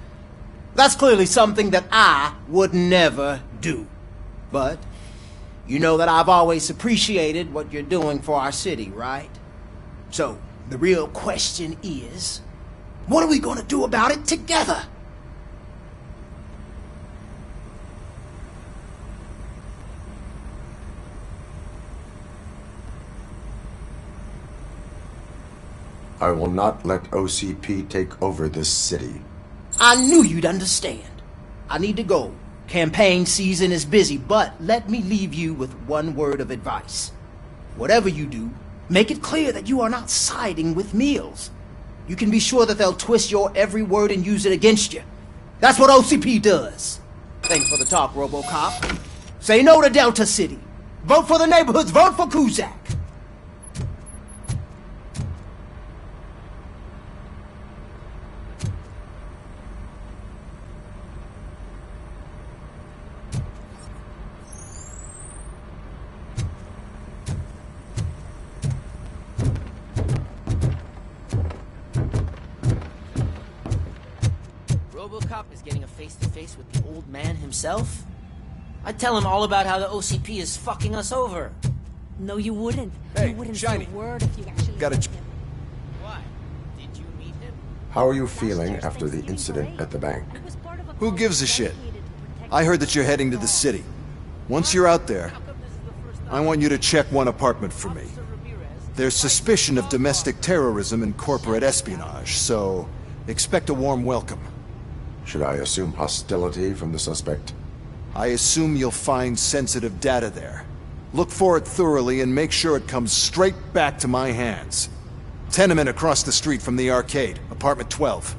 That's clearly something that I would never do. But you know that I've always appreciated what you're doing for our city, right? So, the real question is, what are we gonna do about it together?
I will not let OCP take over this city.
I knew you'd understand. I need to go. Campaign season is busy, but let me leave you with one word of advice. Whatever you do, make it clear that you are not siding with Mills. You can be sure that they'll twist your every word and use it against you. That's what OCP does. Thanks for the talk, RoboCop. Say no to Delta City. Vote for the neighborhoods. Vote for Kuzak. RoboCop is getting a face-to-face with the old man himself? I'd tell him all about how the OCP is fucking us over.
No, you wouldn't.
Hey,
you wouldn't
Shiny.
say a word if you actually
Got
met
a...
him.
Why? Did you meet him?
How are you feeling after the incident at the bank?
Who gives a shit? I heard that you're heading to the city. Once you're out there, I want you to check one apartment for me. There's suspicion of domestic terrorism and corporate espionage, so expect a warm welcome.
Should I assume hostility from the suspect?
I assume you'll find sensitive data there. Look for it thoroughly and make sure it comes straight back to my hands. Tenement across the street from the arcade, apartment 12.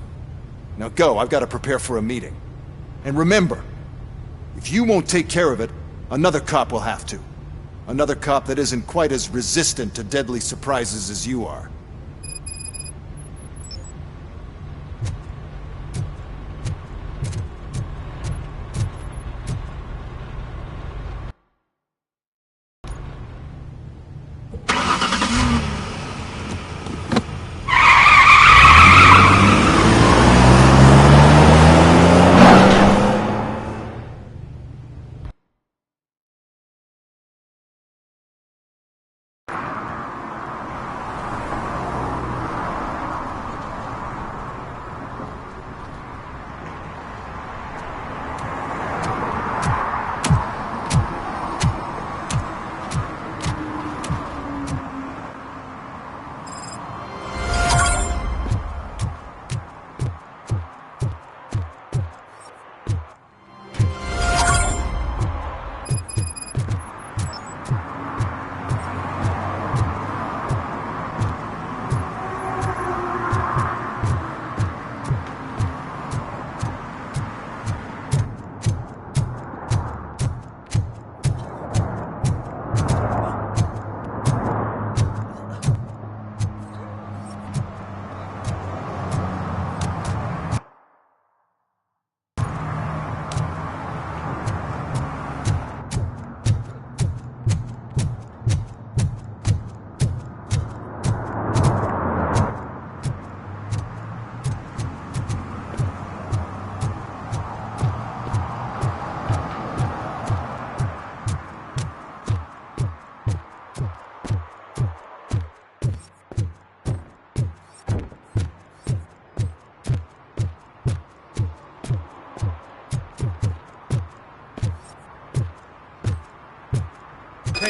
Now go, I've got to prepare for a meeting. And remember, if you won't take care of it, another cop will have to. Another cop that isn't quite as resistant to deadly surprises as you are.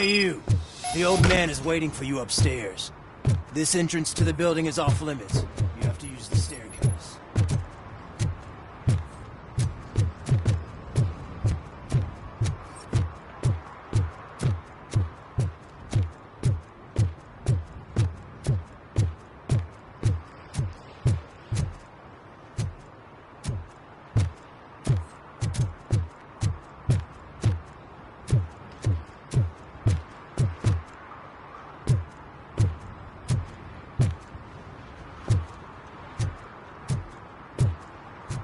Hey, you. The old man is waiting for you upstairs. This entrance to the building is off limits. You have to use the staircase.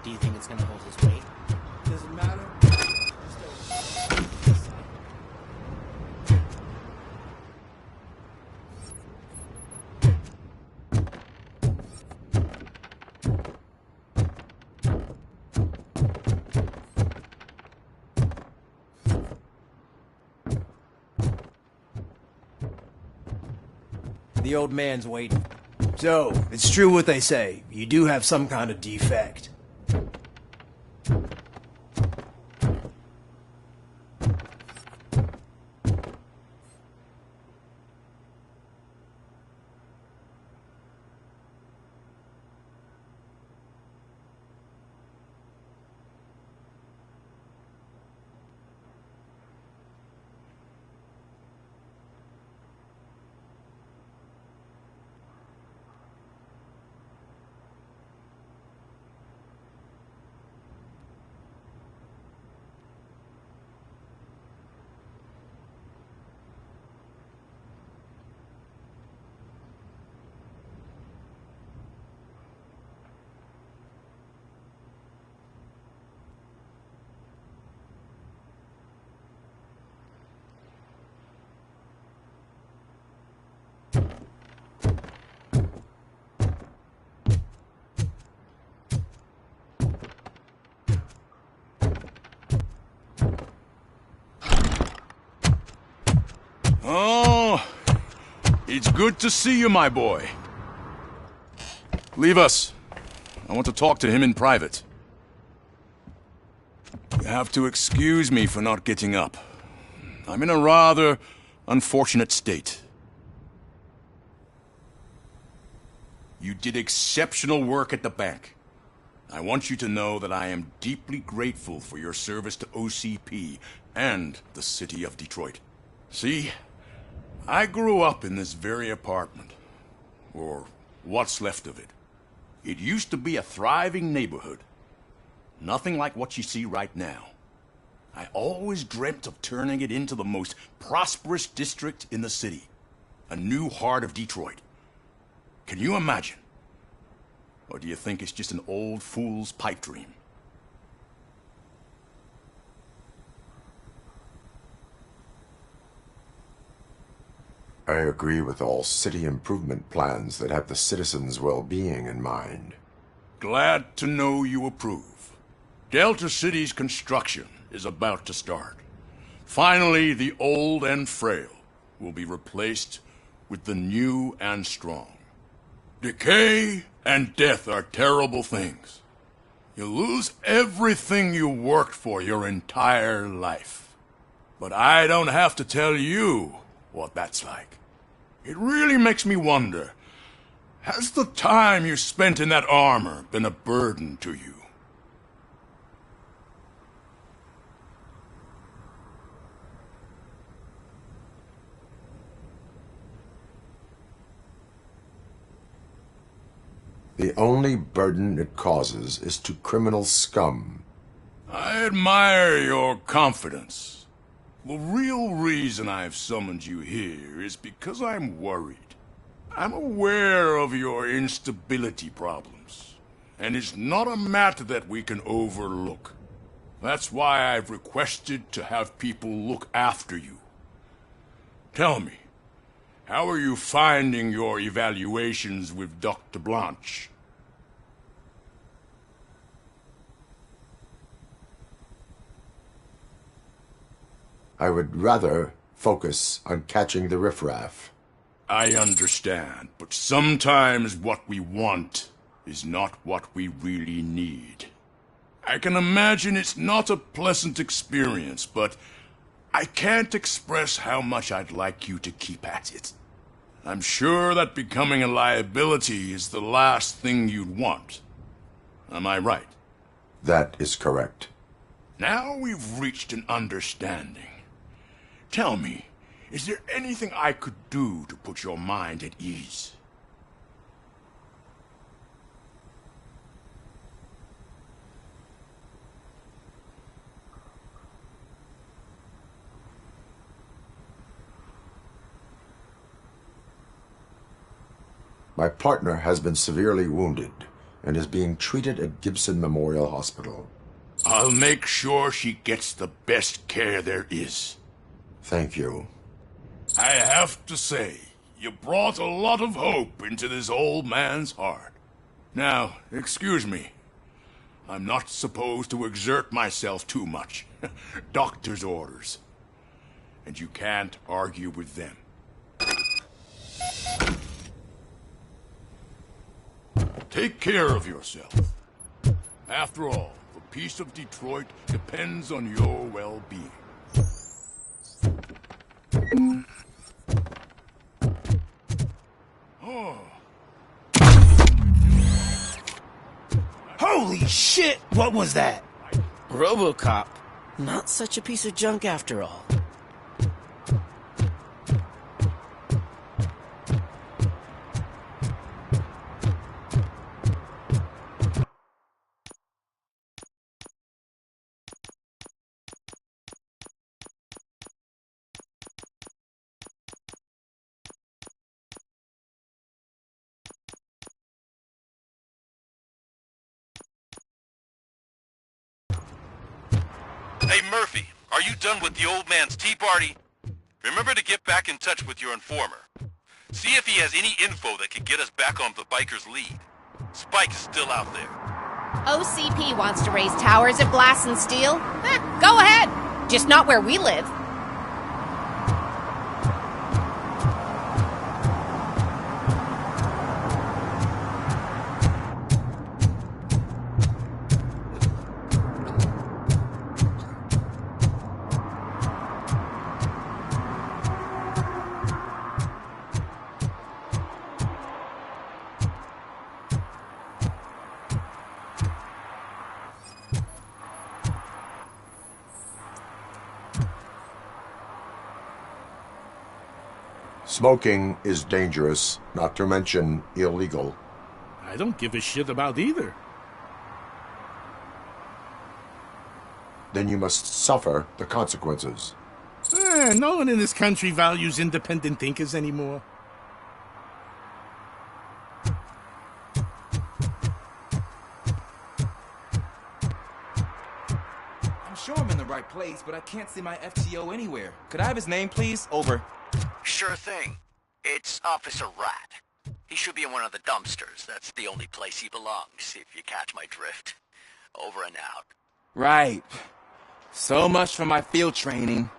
Do you think it's gonna hold his weight?
Doesn't matter. The old man's waiting. So, it's true what they say. You do have some kind of defect.
Oh, it's good to see you, my boy. Leave us. I want to talk to him in private. You have to excuse me for not getting up. I'm in a rather unfortunate state. You did exceptional work at the bank. I want you to know that I am deeply grateful for your service to OCP and the city of Detroit. See, I grew up in this very apartment, or what's left of it. It used to be a thriving neighborhood. Nothing like what you see right now. I always dreamt of turning it into the most prosperous district in the city. A new heart of Detroit. Can you imagine? Or do you think it's just an old fool's pipe dream?
I agree with all city improvement plans that have the citizens' well-being in mind.
Glad to know you approve. Delta City's construction is about to start. Finally, the old and frail will be replaced with the new and strong. Decay and death are terrible things. You lose everything you worked for your entire life. But I don't have to tell you what that's like. It really makes me wonder, has the time you spent in that armor been a burden to you?
The only burden it causes is to criminal scum.
I admire your confidence. The real reason I've summoned you here is because I'm worried. I'm aware of your instability problems, and it's not a matter that we can overlook. That's why I've requested to have people look after you. Tell me, how are you finding your evaluations with Dr. Blanche?
I would rather focus on catching the riffraff.
I understand, but sometimes what we want is not what we really need. I can imagine it's not a pleasant experience, but I can't express how much I'd like you to keep at it. I'm sure that becoming a liability is the last thing you'd want. Am I right?
That is correct.
Now we've reached an understanding. Tell me, is there anything I could do to put your mind at ease?
My partner has been severely wounded and is being treated at Gibson Memorial Hospital.
I'll make sure she gets the best care there is.
Thank you.
I have to say, you brought a lot of hope into this old man's heart. Now, excuse me. I'm not supposed to exert myself too much. Doctor's orders. And you can't argue with them. Take care of yourself. After all, the peace of Detroit depends on your well-being. Oh.
Holy shit! What was that?
RoboCop. Not such a piece of junk after all.
Hey, Murphy, are you done with the old man's tea party? Remember to get back in touch with your informer. See if he has any info that could get us back on the biker's lead. Spike is still out there.
OCP wants to raise towers of glass and steel? Go ahead. Just not where we live.
Smoking is dangerous, not to mention illegal.
I don't give a shit about either.
Then you must suffer the consequences.
No one in this country values independent thinkers anymore.
I'm sure I'm in the right place, but I can't see my FTO anywhere. Could I have his name, please? Over.
Sure thing. It's Officer Rat. He should be in one of the dumpsters. That's the only place he belongs, if you catch my drift. Over and out.
Right. So much for my field training.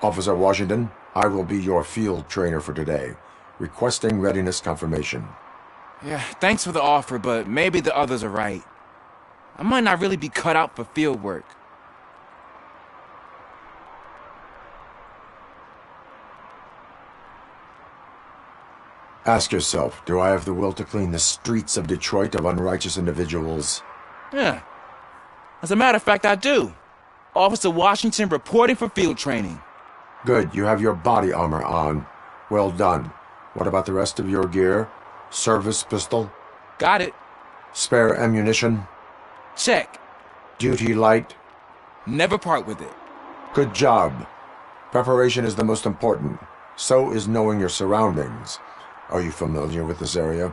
Officer Washington, I will be your field trainer for today. Requesting readiness confirmation.
Yeah, thanks for the offer, but maybe the others are right. I might not really be cut out for field work.
Ask yourself, do I have the will to clean the streets of Detroit of unrighteous individuals?
Yeah. As a matter of fact, I do. Officer Washington reporting for field training.
Good, you have your body armor on. Well done. What about the rest of your gear? Service pistol?
Got it.
Spare ammunition?
Check.
Duty light?
Never part with it.
Good job. Preparation is the most important. So is knowing your surroundings. Are you familiar with this area?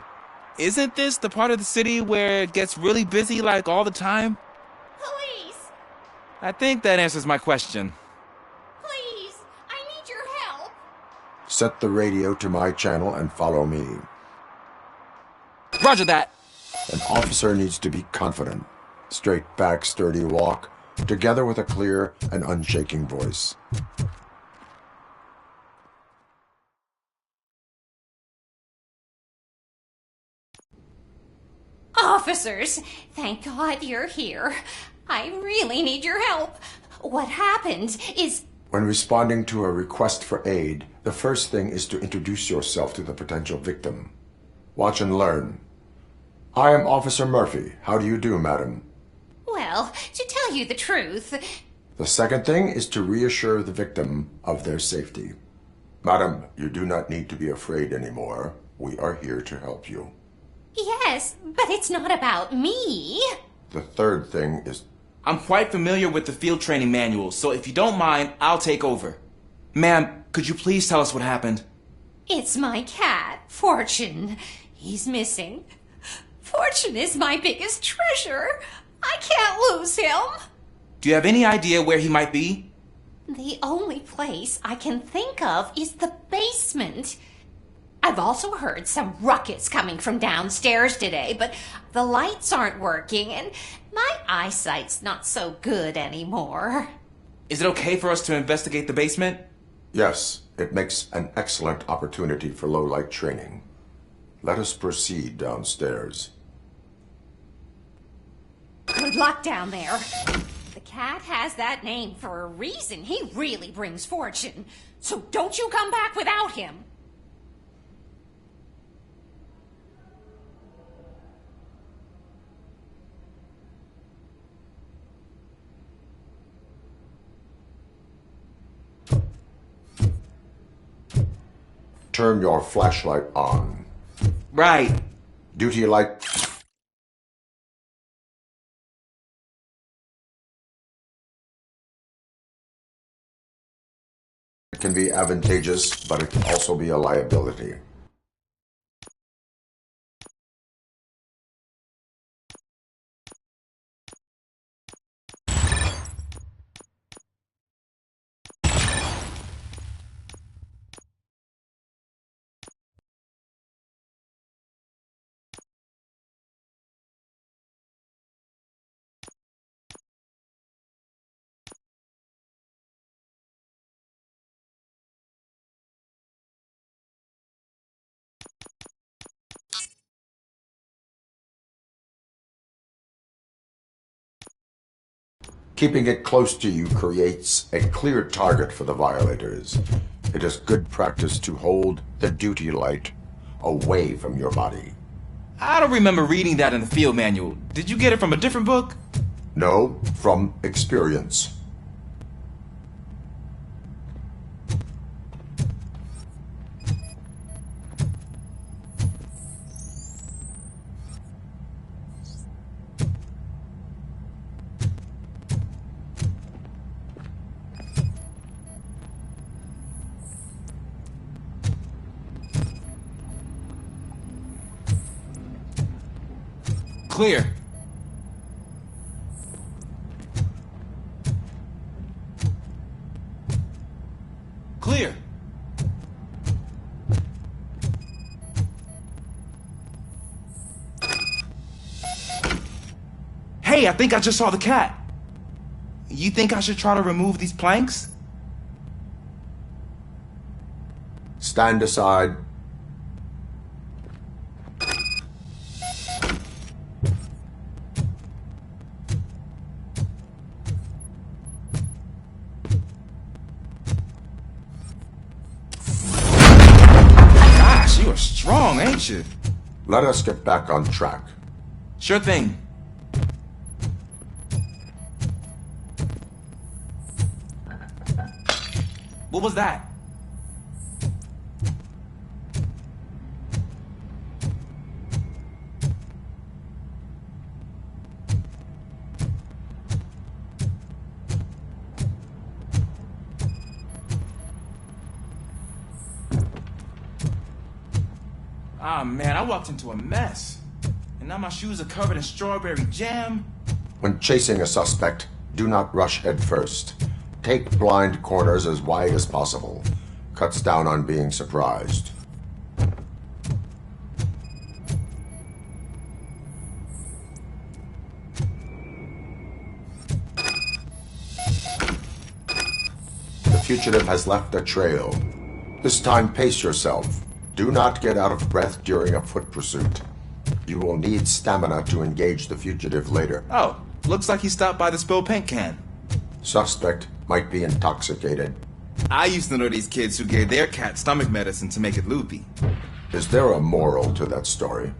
Isn't this the part of the city where it gets really busy like all the time?
Police!
I think that answers my question.
Please! I need your help!
Set the radio to my channel and follow me.
Roger that.
An officer needs to be confident. Straight back, sturdy walk, together with a clear and unshaking voice.
Officers, thank God you're here. I really need your help. What happened is...
When responding to a request for aid, the first thing is to introduce yourself to the potential victim. Watch and learn. I am Officer Murphy. How do you do, madam?
Well, to tell you the truth...
The second thing is to reassure the victim of their safety. Madam, you do not need to be afraid anymore. We are here to help you.
Yes, but it's not about me.
The third thing is...
I'm quite familiar with the field training manual, so if you don't mind, I'll take over. Ma'am, could you please tell us what happened?
It's my cat, Fortune. He's missing. Fortune is my biggest treasure. I can't lose him.
Do you have any idea where he might be?
The only place I can think of is the basement. I've also heard some ruckus coming from downstairs today, but the lights aren't working and my eyesight's not so good anymore.
Is it okay for us to investigate the basement?
Yes, it makes an excellent opportunity for low-light training. Let us proceed downstairs.
Good luck down there. The cat has that name for a reason. He really brings fortune. So don't you come back without him.
Turn your flashlight on.
Right.
Duty light... It can be advantageous, but it can also be a liability. Keeping it close to you creates a clear target for the violators. It is good practice to hold the duty light away from your body.
I don't remember reading that in the field manual. Did you get it from a different book?
No, from experience.
Clear. Clear. Hey, I think I just saw the cat. You think I should try to remove these planks?
Stand aside.
You're strong, ain't you?
Let us get back on track.
Sure thing. What was that? Ah, man, I walked into a mess. And now my shoes are covered in strawberry jam.
When chasing a suspect, do not rush head first. Take blind corners as wide as possible. Cuts down on being surprised. The fugitive has left a trail. This time, pace yourself. Do not get out of breath during a foot pursuit. You will need stamina to engage the fugitive later.
Oh, looks like he stopped by the spilled paint can.
Suspect might be intoxicated.
I used to know these kids who gave their cat stomach medicine to make it loopy.
Is there a moral to that story?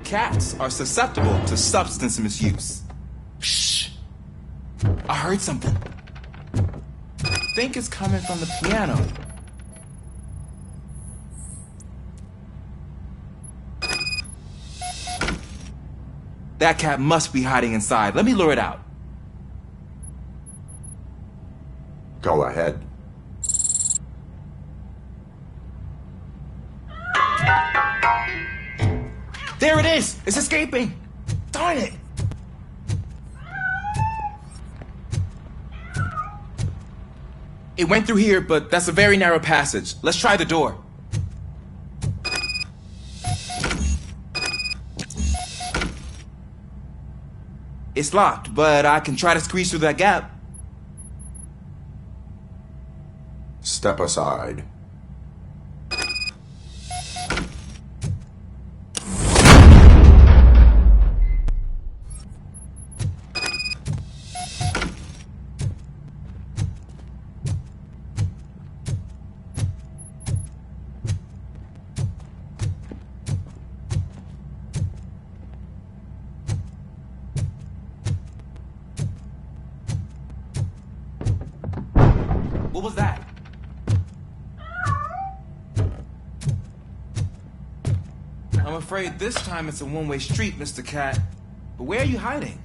Cats are susceptible to substance misuse. Shh! I heard something. I think it's coming from the piano. That cat must be hiding inside. Let me lure it out.
Go ahead.
There it is! It's escaping! Darn it! It went through here, but that's a very narrow passage. Let's try the door. It's locked, but I can try to squeeze through that gap.
Step aside.
What was that? I'm afraid this time it's a one-way street, Mr. Cat. But where are you hiding?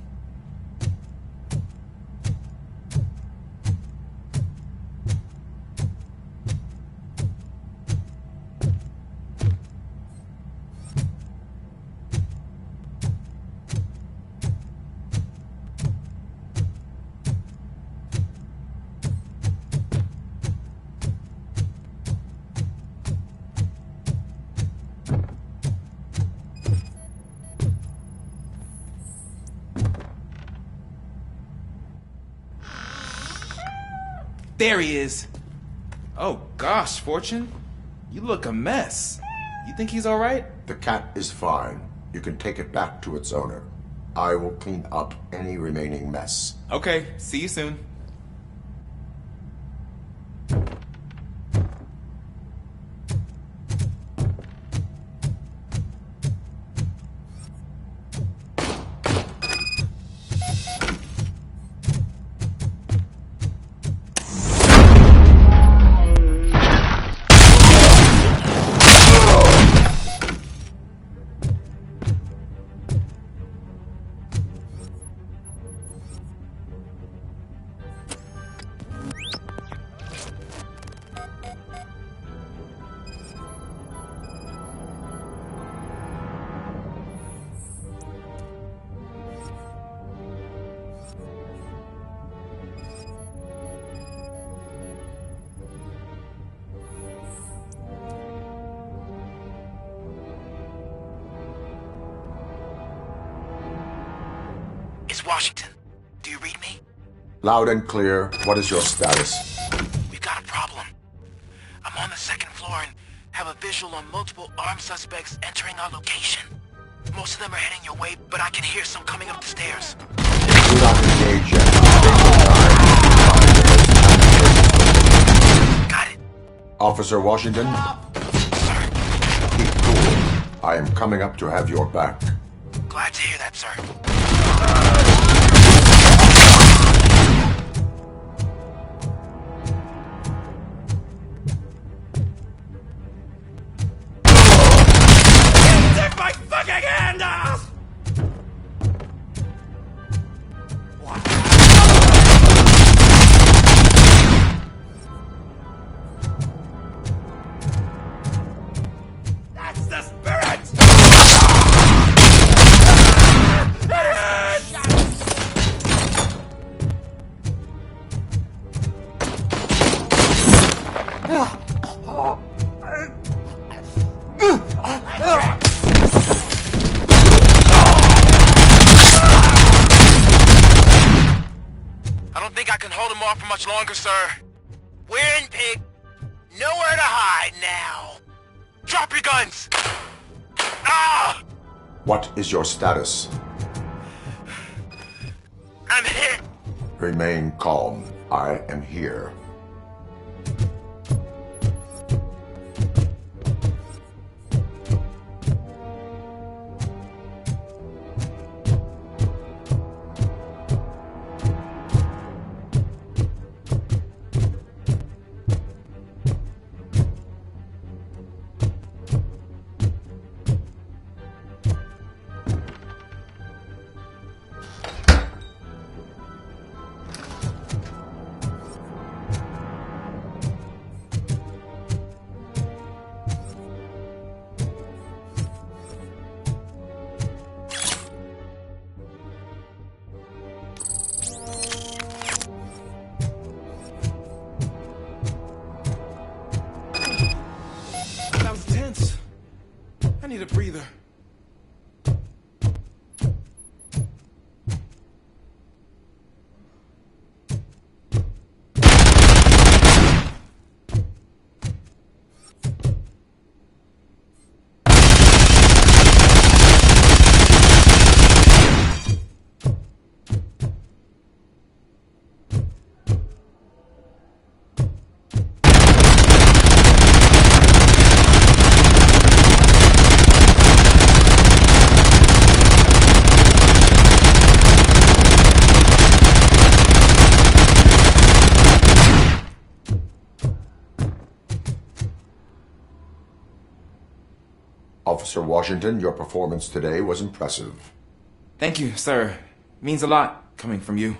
There he is. Oh gosh, Fortune. You look a mess. You think he's alright?
The cat is fine. You can take it back to its owner. I will clean up any remaining mess.
Okay, see you soon.
It's Washington. Do you read me?
Loud and clear. What is your status?
We've got a problem. I'm on the second floor and have a visual on multiple armed suspects entering our location. Most of them are heading your way, but I can hear some coming up the stairs.
Do not engage yet.
Got it.
Officer Washington?
Sir.
Keep cool. I am coming up to have your back.
Glad to hear that, sir.
Take my fucking hand off! That's the spirit!
I don't think I can hold him off for much longer, sir. We're in, pig. Nowhere to hide now. Drop your guns! Ah!
What is your status?
I'm hit!
Remain calm. I am here.
That was tense. I need a breather.
Officer Washington, your performance today was impressive.
Thank you, sir. Means a lot coming from you.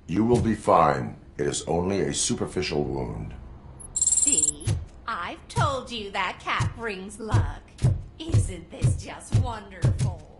You will be fine. It is only a superficial wound.
See? I've told you that cat brings luck. Isn't this just wonderful?